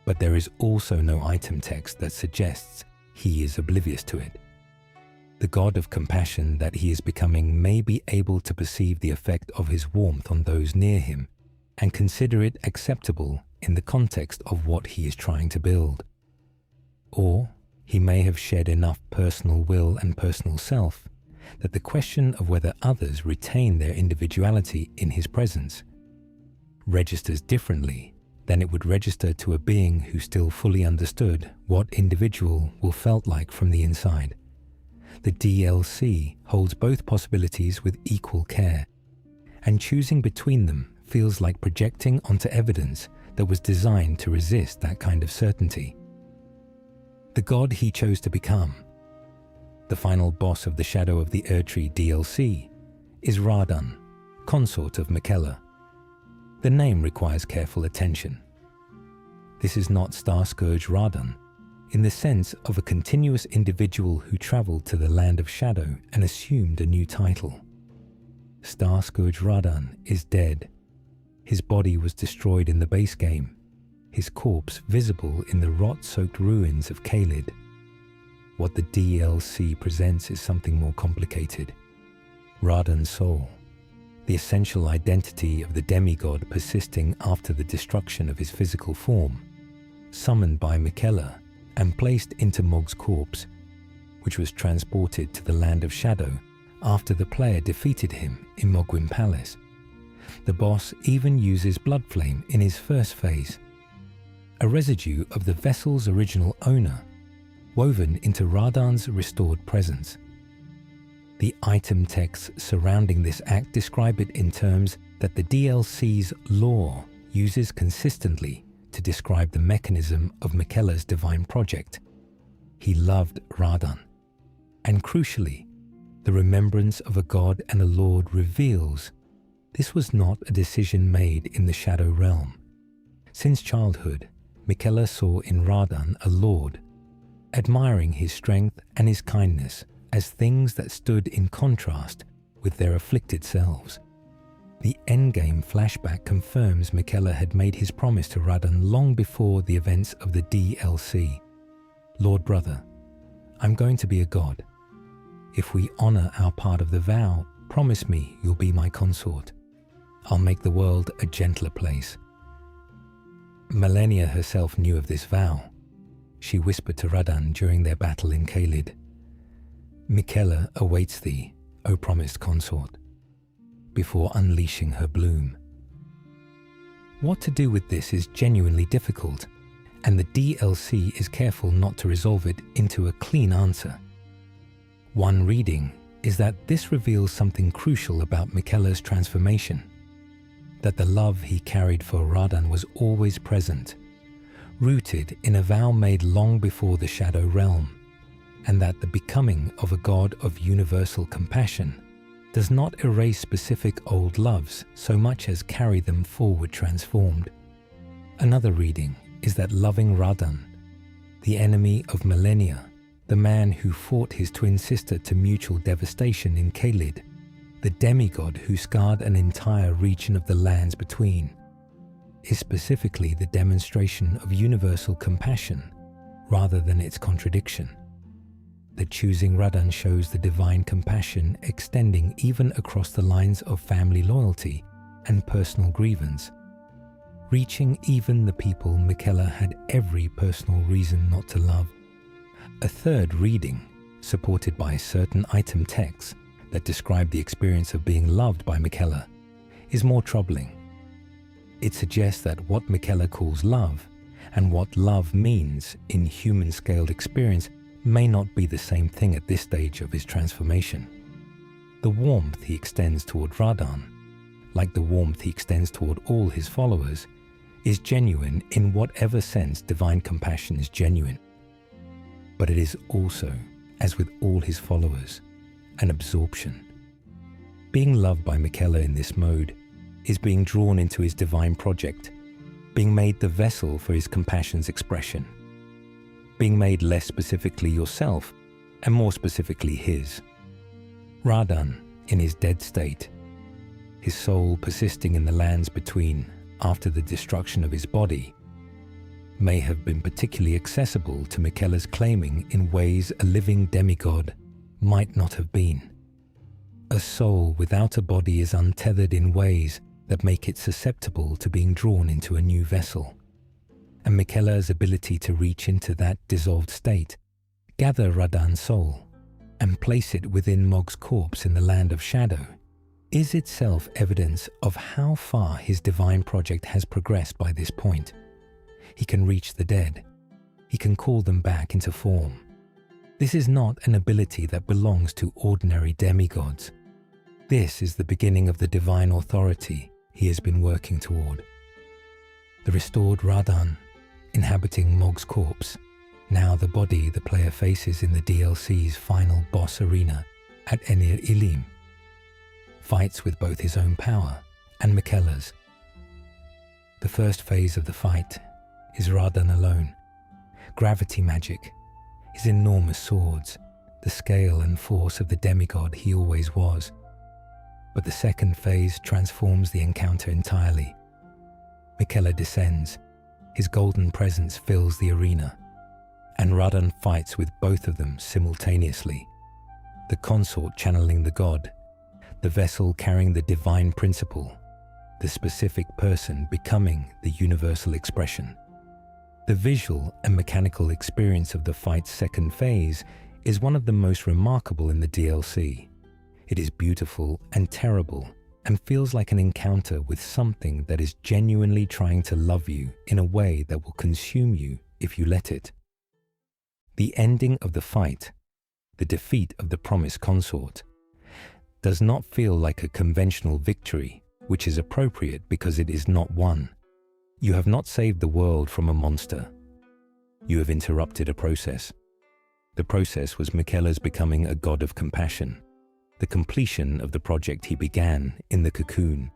but there is also no item text that suggests he is oblivious to it. The God of compassion that he is becoming may be able to perceive the effect of his warmth on those near him and consider it acceptable in the context of what he is trying to build. Or he may have shed enough personal will and personal self that the question of whether others retain their individuality in his presence registers differently than it would register to a being who still fully understood what individual will felt like from the inside. The DLC holds both possibilities with equal care, and choosing between them feels like projecting onto evidence that was designed to resist that kind of certainty. The god he chose to become, the final boss of the Shadow of the Erdtree DLC, is Radan, consort of Miquella. The name requires careful attention. This is not Star-Scourge Radan, in the sense of a continuous individual who travelled to the land of shadow and assumed a new title. Star-Scourge Radan is dead. His body was destroyed in the base game, his corpse visible in the rot-soaked ruins of Caelid. What the DLC presents is something more complicated. Radan's soul, the essential identity of the demigod persisting after the destruction of his physical form, summoned by Miquella and placed into Mohg's corpse, which was transported to the Land of Shadow after the player defeated him in Mohgwyn Palace. The boss even uses blood flame in his first phase, a residue of the vessel's original owner, woven into Radahn's restored presence. The item texts surrounding this act describe it in terms that the DLC's lore uses consistently to describe the mechanism of Miquella's divine project. He loved Radahn, and crucially, the remembrance of a god and a lord reveals this was not a decision made in the Shadow Realm. Since childhood, Miquella saw in Radahn a lord, admiring his strength and his kindness as things that stood in contrast with their afflicted selves. The endgame flashback confirms Miquella had made his promise to Radahn long before the events of the DLC. Lord brother, I'm going to be a god. If we honor our part of the vow, promise me you'll be my consort. I'll make the world a gentler place. Malenia herself knew of this vow. She whispered to Radahn during their battle in Caelid, Miquella awaits thee, O promised consort, before unleashing her bloom. What to do with this is genuinely difficult, and the DLC is careful not to resolve it into a clean answer. One reading is that this reveals something crucial about Miquella's transformation, that the love he carried for Radahn was always present, rooted in a vow made long before the Shadow Realm, and that the becoming of a god of universal compassion does not erase specific old loves so much as carry them forward transformed. Another reading is that loving Radahn, the enemy of millennia, the man who fought his twin sister to mutual devastation in Caelid, the demigod who scarred an entire region of the lands between, is specifically the demonstration of universal compassion rather than its contradiction. That choosing Radahn shows the divine compassion extending even across the lines of family loyalty and personal grievance, reaching even the people Miquella had every personal reason not to love. A third reading, supported by certain item texts that describe the experience of being loved by Miquella, is more troubling. It suggests that what Miquella calls love and what love means in human-scaled experience may not be the same thing at this stage of his transformation. The warmth he extends toward Radahn, like the warmth he extends toward all his followers, is genuine in whatever sense divine compassion is genuine. But it is also, as with all his followers, an absorption. Being loved by Miquella in this mode is being drawn into his divine project, being made the vessel for his compassion's expression, being made less specifically yourself and more specifically his. Radahn, in his dead state, his soul persisting in the lands between after the destruction of his body, may have been particularly accessible to Miquella's claiming in ways a living demigod might not have been. A soul without a body is untethered in ways that make it susceptible to being drawn into a new vessel. And Miquella's ability to reach into that dissolved state, gather Radahn's soul, and place it within Mohg's corpse in the Land of Shadow, is itself evidence of how far his divine project has progressed by this point. He can reach the dead. He can call them back into form. This is not an ability that belongs to ordinary demigods. This is the beginning of the divine authority he has been working toward. The restored Radahn, inhabiting Mohg's corpse, now the body the player faces in the DLC's final boss arena at Enir Ilim, fights with both his own power and Miquella's. The first phase of the fight is Radahn alone. Gravity magic, his enormous swords, the scale and force of the demigod he always was. But the second phase transforms the encounter entirely. Miquella descends, his golden presence fills the arena, and Radahn fights with both of them simultaneously. The consort channeling the god, the vessel carrying the divine principle, the specific person becoming the universal expression. The visual and mechanical experience of the fight's second phase is one of the most remarkable in the DLC. It is beautiful and terrible, and feels like an encounter with something that is genuinely trying to love you in a way that will consume you if you let it. The ending of the fight, the defeat of the promised consort, does not feel like a conventional victory, which is appropriate because it is not won. You have not saved the world from a monster. You have interrupted a process. The process was Miquella's becoming a god of compassion, the completion of the project he began in the cocoon,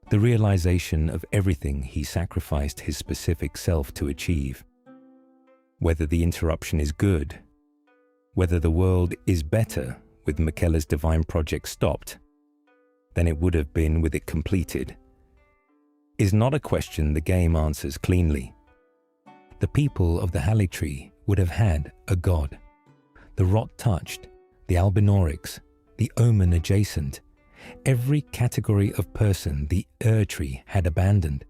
the realization of everything he sacrificed his specific self to achieve. Whether the interruption is good, whether the world is better with Miquella's divine project stopped than it would have been with it completed, is not a question the game answers cleanly. The people of the Haligtree would have had a god. The rot-touched, the albinorics, the omen adjacent, every category of person the Erdtree had abandoned.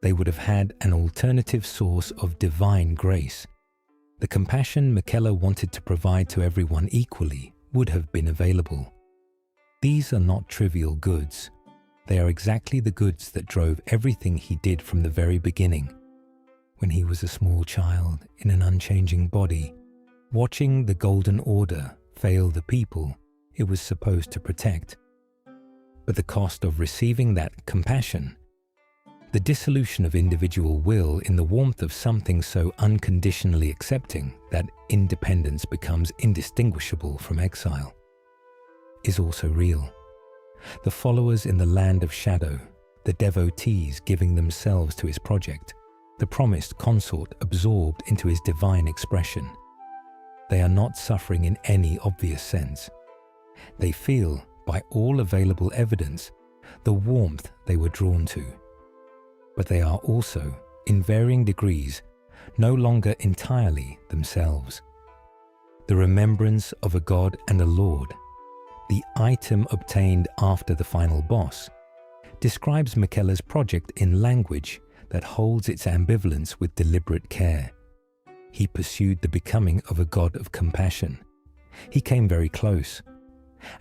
They would have had an alternative source of divine grace. The compassion Miquella wanted to provide to everyone equally would have been available. These are not trivial goods. They are exactly the goods that drove everything he did from the very beginning. When he was a small child in an unchanging body, watching the Golden Order fail the people it was supposed to protect. But the cost of receiving that compassion, the dissolution of individual will in the warmth of something so unconditionally accepting that independence becomes indistinguishable from exile, is also real. The followers in the land of shadow, the devotees giving themselves to his project, the promised consort absorbed into his divine expression. They are not suffering in any obvious sense. They feel, by all available evidence, the warmth they were drawn to. But they are also, in varying degrees, no longer entirely themselves. The remembrance of a god and a lord, the item obtained after the final boss, describes Miquella's project in language that holds its ambivalence with deliberate care. He pursued the becoming of a god of compassion. He came very close.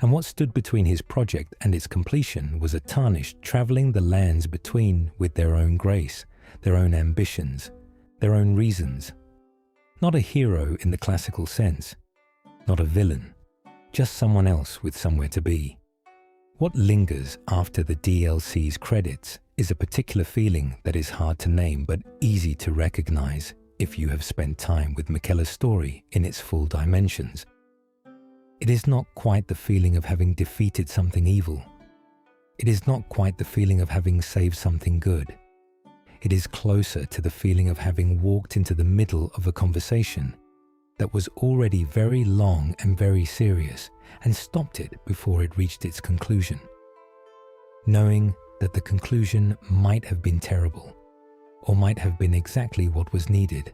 And what stood between his project and its completion was a tarnished traveling the lands between with their own grace, their own ambitions, their own reasons. Not a hero in the classical sense, not a villain, just someone else with somewhere to be. What lingers after the DLC's credits is a particular feeling that is hard to name but easy to recognize if you have spent time with Miquella's story in its full dimensions. It is not quite the feeling of having defeated something evil. It is not quite the feeling of having saved something good. It is closer to the feeling of having walked into the middle of a conversation that was already very long and very serious and stopped it before it reached its conclusion. Knowing that the conclusion might have been terrible, or might have been exactly what was needed,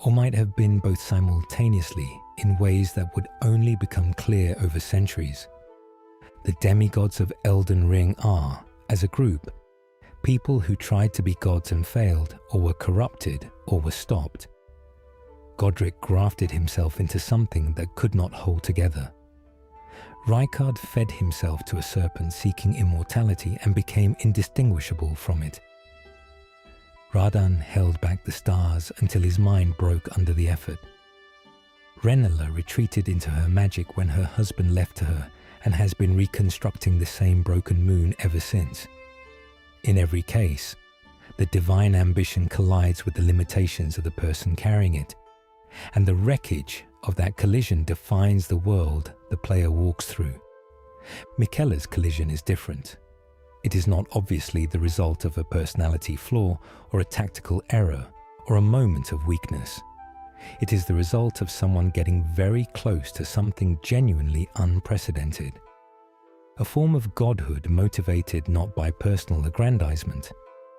or might have been both simultaneously in ways that would only become clear over centuries. The demigods of Elden Ring are, as a group, people who tried to be gods and failed, or were corrupted, or were stopped. Godric grafted himself into something that could not hold together. Rykard fed himself to a serpent seeking immortality and became indistinguishable from it. Radan held back the stars until his mind broke under the effort. Renala retreated into her magic when her husband left her and has been reconstructing the same broken moon ever since. In every case, the divine ambition collides with the limitations of the person carrying it, and the wreckage of that collision defines the world the player walks through. Miquella's collision is different. It is not obviously the result of a personality flaw or a tactical error or a moment of weakness. It is the result of someone getting very close to something genuinely unprecedented. A form of godhood motivated not by personal aggrandizement,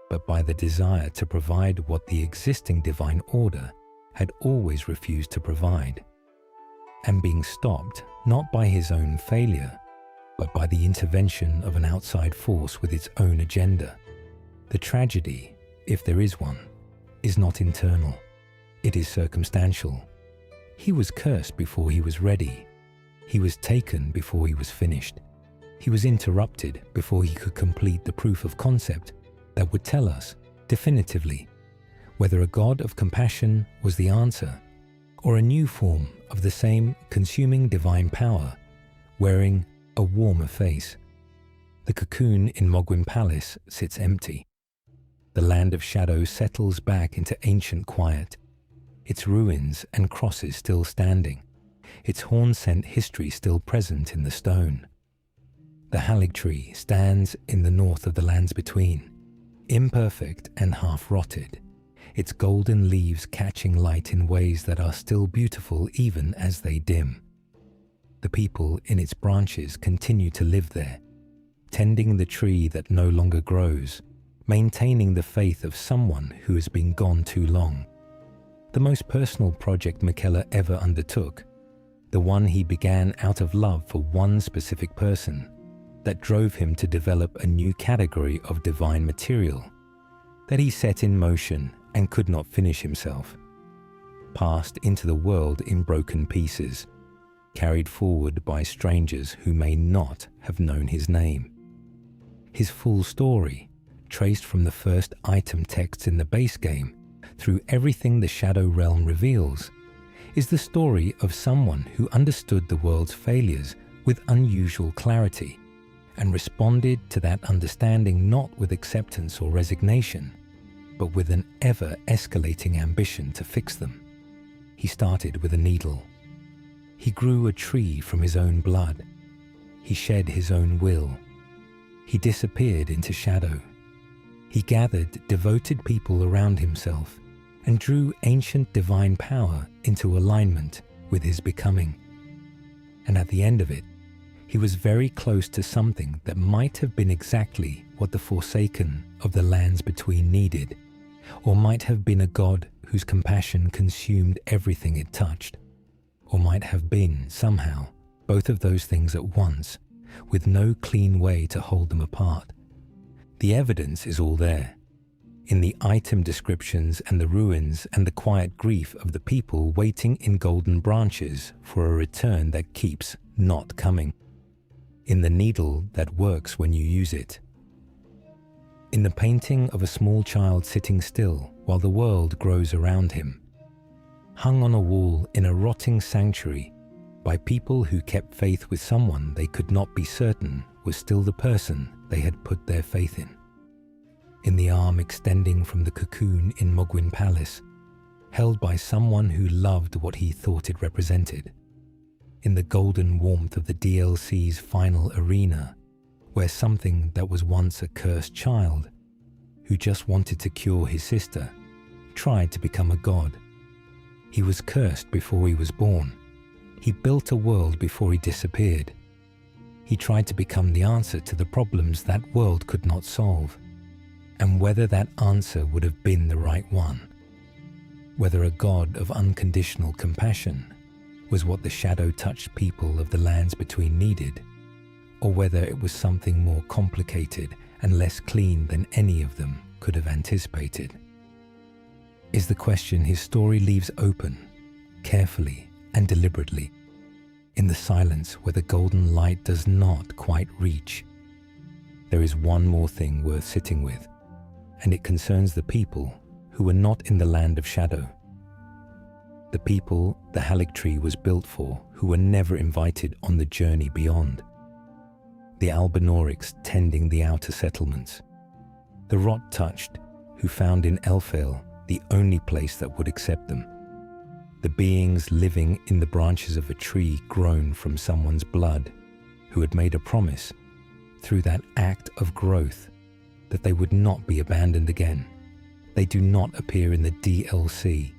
but by the desire to provide what the existing divine order had always refused to provide, and being stopped not by his own failure, but by the intervention of an outside force with its own agenda. The tragedy, if there is one, is not internal. It is circumstantial. He was cursed before he was ready. He was taken before he was finished. He was interrupted before he could complete the proof of concept that would tell us, definitively, whether a God of compassion was the answer, or a new form of the same consuming divine power, wearing a warmer face. The cocoon in Mohg Palace sits empty. The land of shadow settles back into ancient quiet, its ruins and crosses still standing, its horn-sent history still present in the stone. The Haligtree stands in the north of the lands between, imperfect and half-rotted, its golden leaves catching light in ways that are still beautiful even as they dim. The people in its branches continue to live there, tending the tree that no longer grows, maintaining the faith of someone who has been gone too long. The most personal project Miquella ever undertook, the one he began out of love for one specific person, that drove him to develop a new category of divine material, that he set in motion and could not finish himself, passed into the world in broken pieces, carried forward by strangers who may not have known his name. His full story, traced from the first item texts in the base game through everything the Shadow Realm reveals, is the story of someone who understood the world's failures with unusual clarity and responded to that understanding not with acceptance or resignation, but with an ever-escalating ambition to fix them. He started with a needle. He grew a tree from his own blood. He shed his own will. He disappeared into shadow. He gathered devoted people around himself and drew ancient divine power into alignment with his becoming. And at the end of it, he was very close to something that might have been exactly what the Forsaken of the lands between needed, or might have been a God whose compassion consumed everything it touched, or might have been, somehow, both of those things at once, with no clean way to hold them apart. The evidence is all there, in the item descriptions and the ruins and the quiet grief of the people waiting in golden branches for a return that keeps not coming, in the needle that works when you use it, in the painting of a small child sitting still while the world grows around him, hung on a wall in a rotting sanctuary by people who kept faith with someone they could not be certain was still the person they had put their faith in the arm extending from the cocoon in Mohg Palace, held by someone who loved what he thought it represented, in the golden warmth of the DLC's final arena, where something that was once a cursed child, who just wanted to cure his sister, tried to become a god. He was cursed before he was born. He built a world before he disappeared. He tried to become the answer to the problems that world could not solve, and whether that answer would have been the right one, whether a God of unconditional compassion was what the shadow-touched people of the lands between needed, or whether it was something more complicated and less clean than any of them could have anticipated, is the question his story leaves open, carefully and deliberately, in the silence where the golden light does not quite reach. There is one more thing worth sitting with, and it concerns the people who were not in the land of shadow. The people the Haligtree was built for, who were never invited on the journey beyond. The Albinorics tending the outer settlements. The rot-touched, who found in Elfale the only place that would accept them. The beings living in the branches of a tree grown from someone's blood, who had made a promise, through that act of growth, that they would not be abandoned again. They do not appear in the DLC.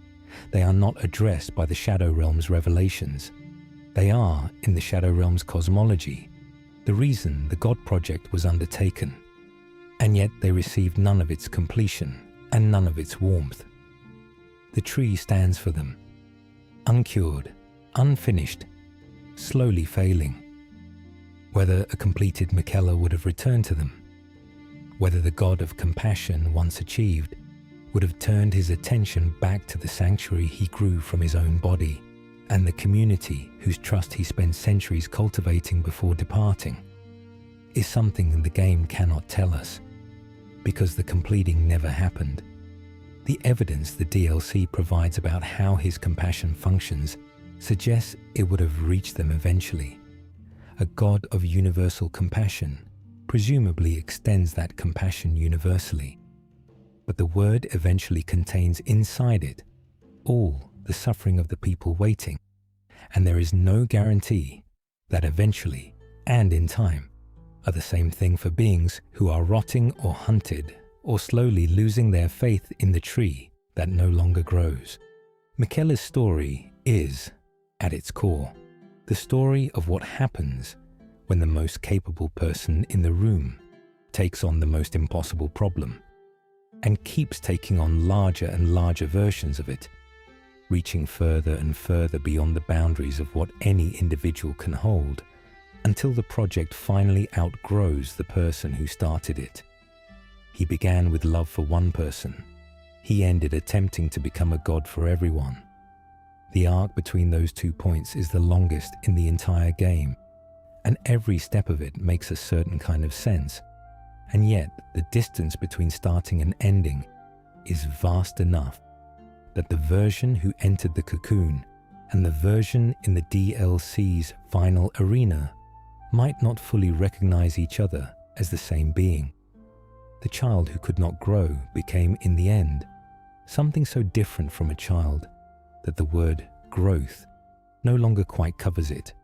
They are not addressed by the Shadow Realm's revelations. They are, in the Shadow Realm's cosmology, the reason the God Project was undertaken, and yet they received none of its completion and none of its warmth. The tree stands for them, uncured, unfinished, slowly failing. Whether a completed Miquella would have returned to them, whether the God of compassion once achieved would have turned his attention back to the sanctuary he grew from his own body and the community whose trust he spent centuries cultivating before departing, is something the game cannot tell us, because the completing never happened. The evidence the DLC provides about how his compassion functions suggests it would have reached them eventually. A God of universal compassion presumably extends that compassion universally, but the word eventually contains inside it all the suffering of the people waiting, and there is no guarantee that eventually and in time are the same thing for beings who are rotting or hunted or slowly losing their faith in the tree that no longer grows. Miquella's story is, at its core, the story of what happens when the most capable person in the room takes on the most impossible problem and keeps taking on larger and larger versions of it, reaching further and further beyond the boundaries of what any individual can hold, until the project finally outgrows the person who started it. He began with love for one person. He ended attempting to become a god for everyone. The arc between those 2 points is the longest in the entire game, and every step of it makes a certain kind of sense, and yet the distance between starting and ending is vast enough that the version who entered the cocoon and the version in the DLC's final arena might not fully recognize each other as the same being. The child who could not grow became, in the end, something so different from a child that the word growth no longer quite covers it.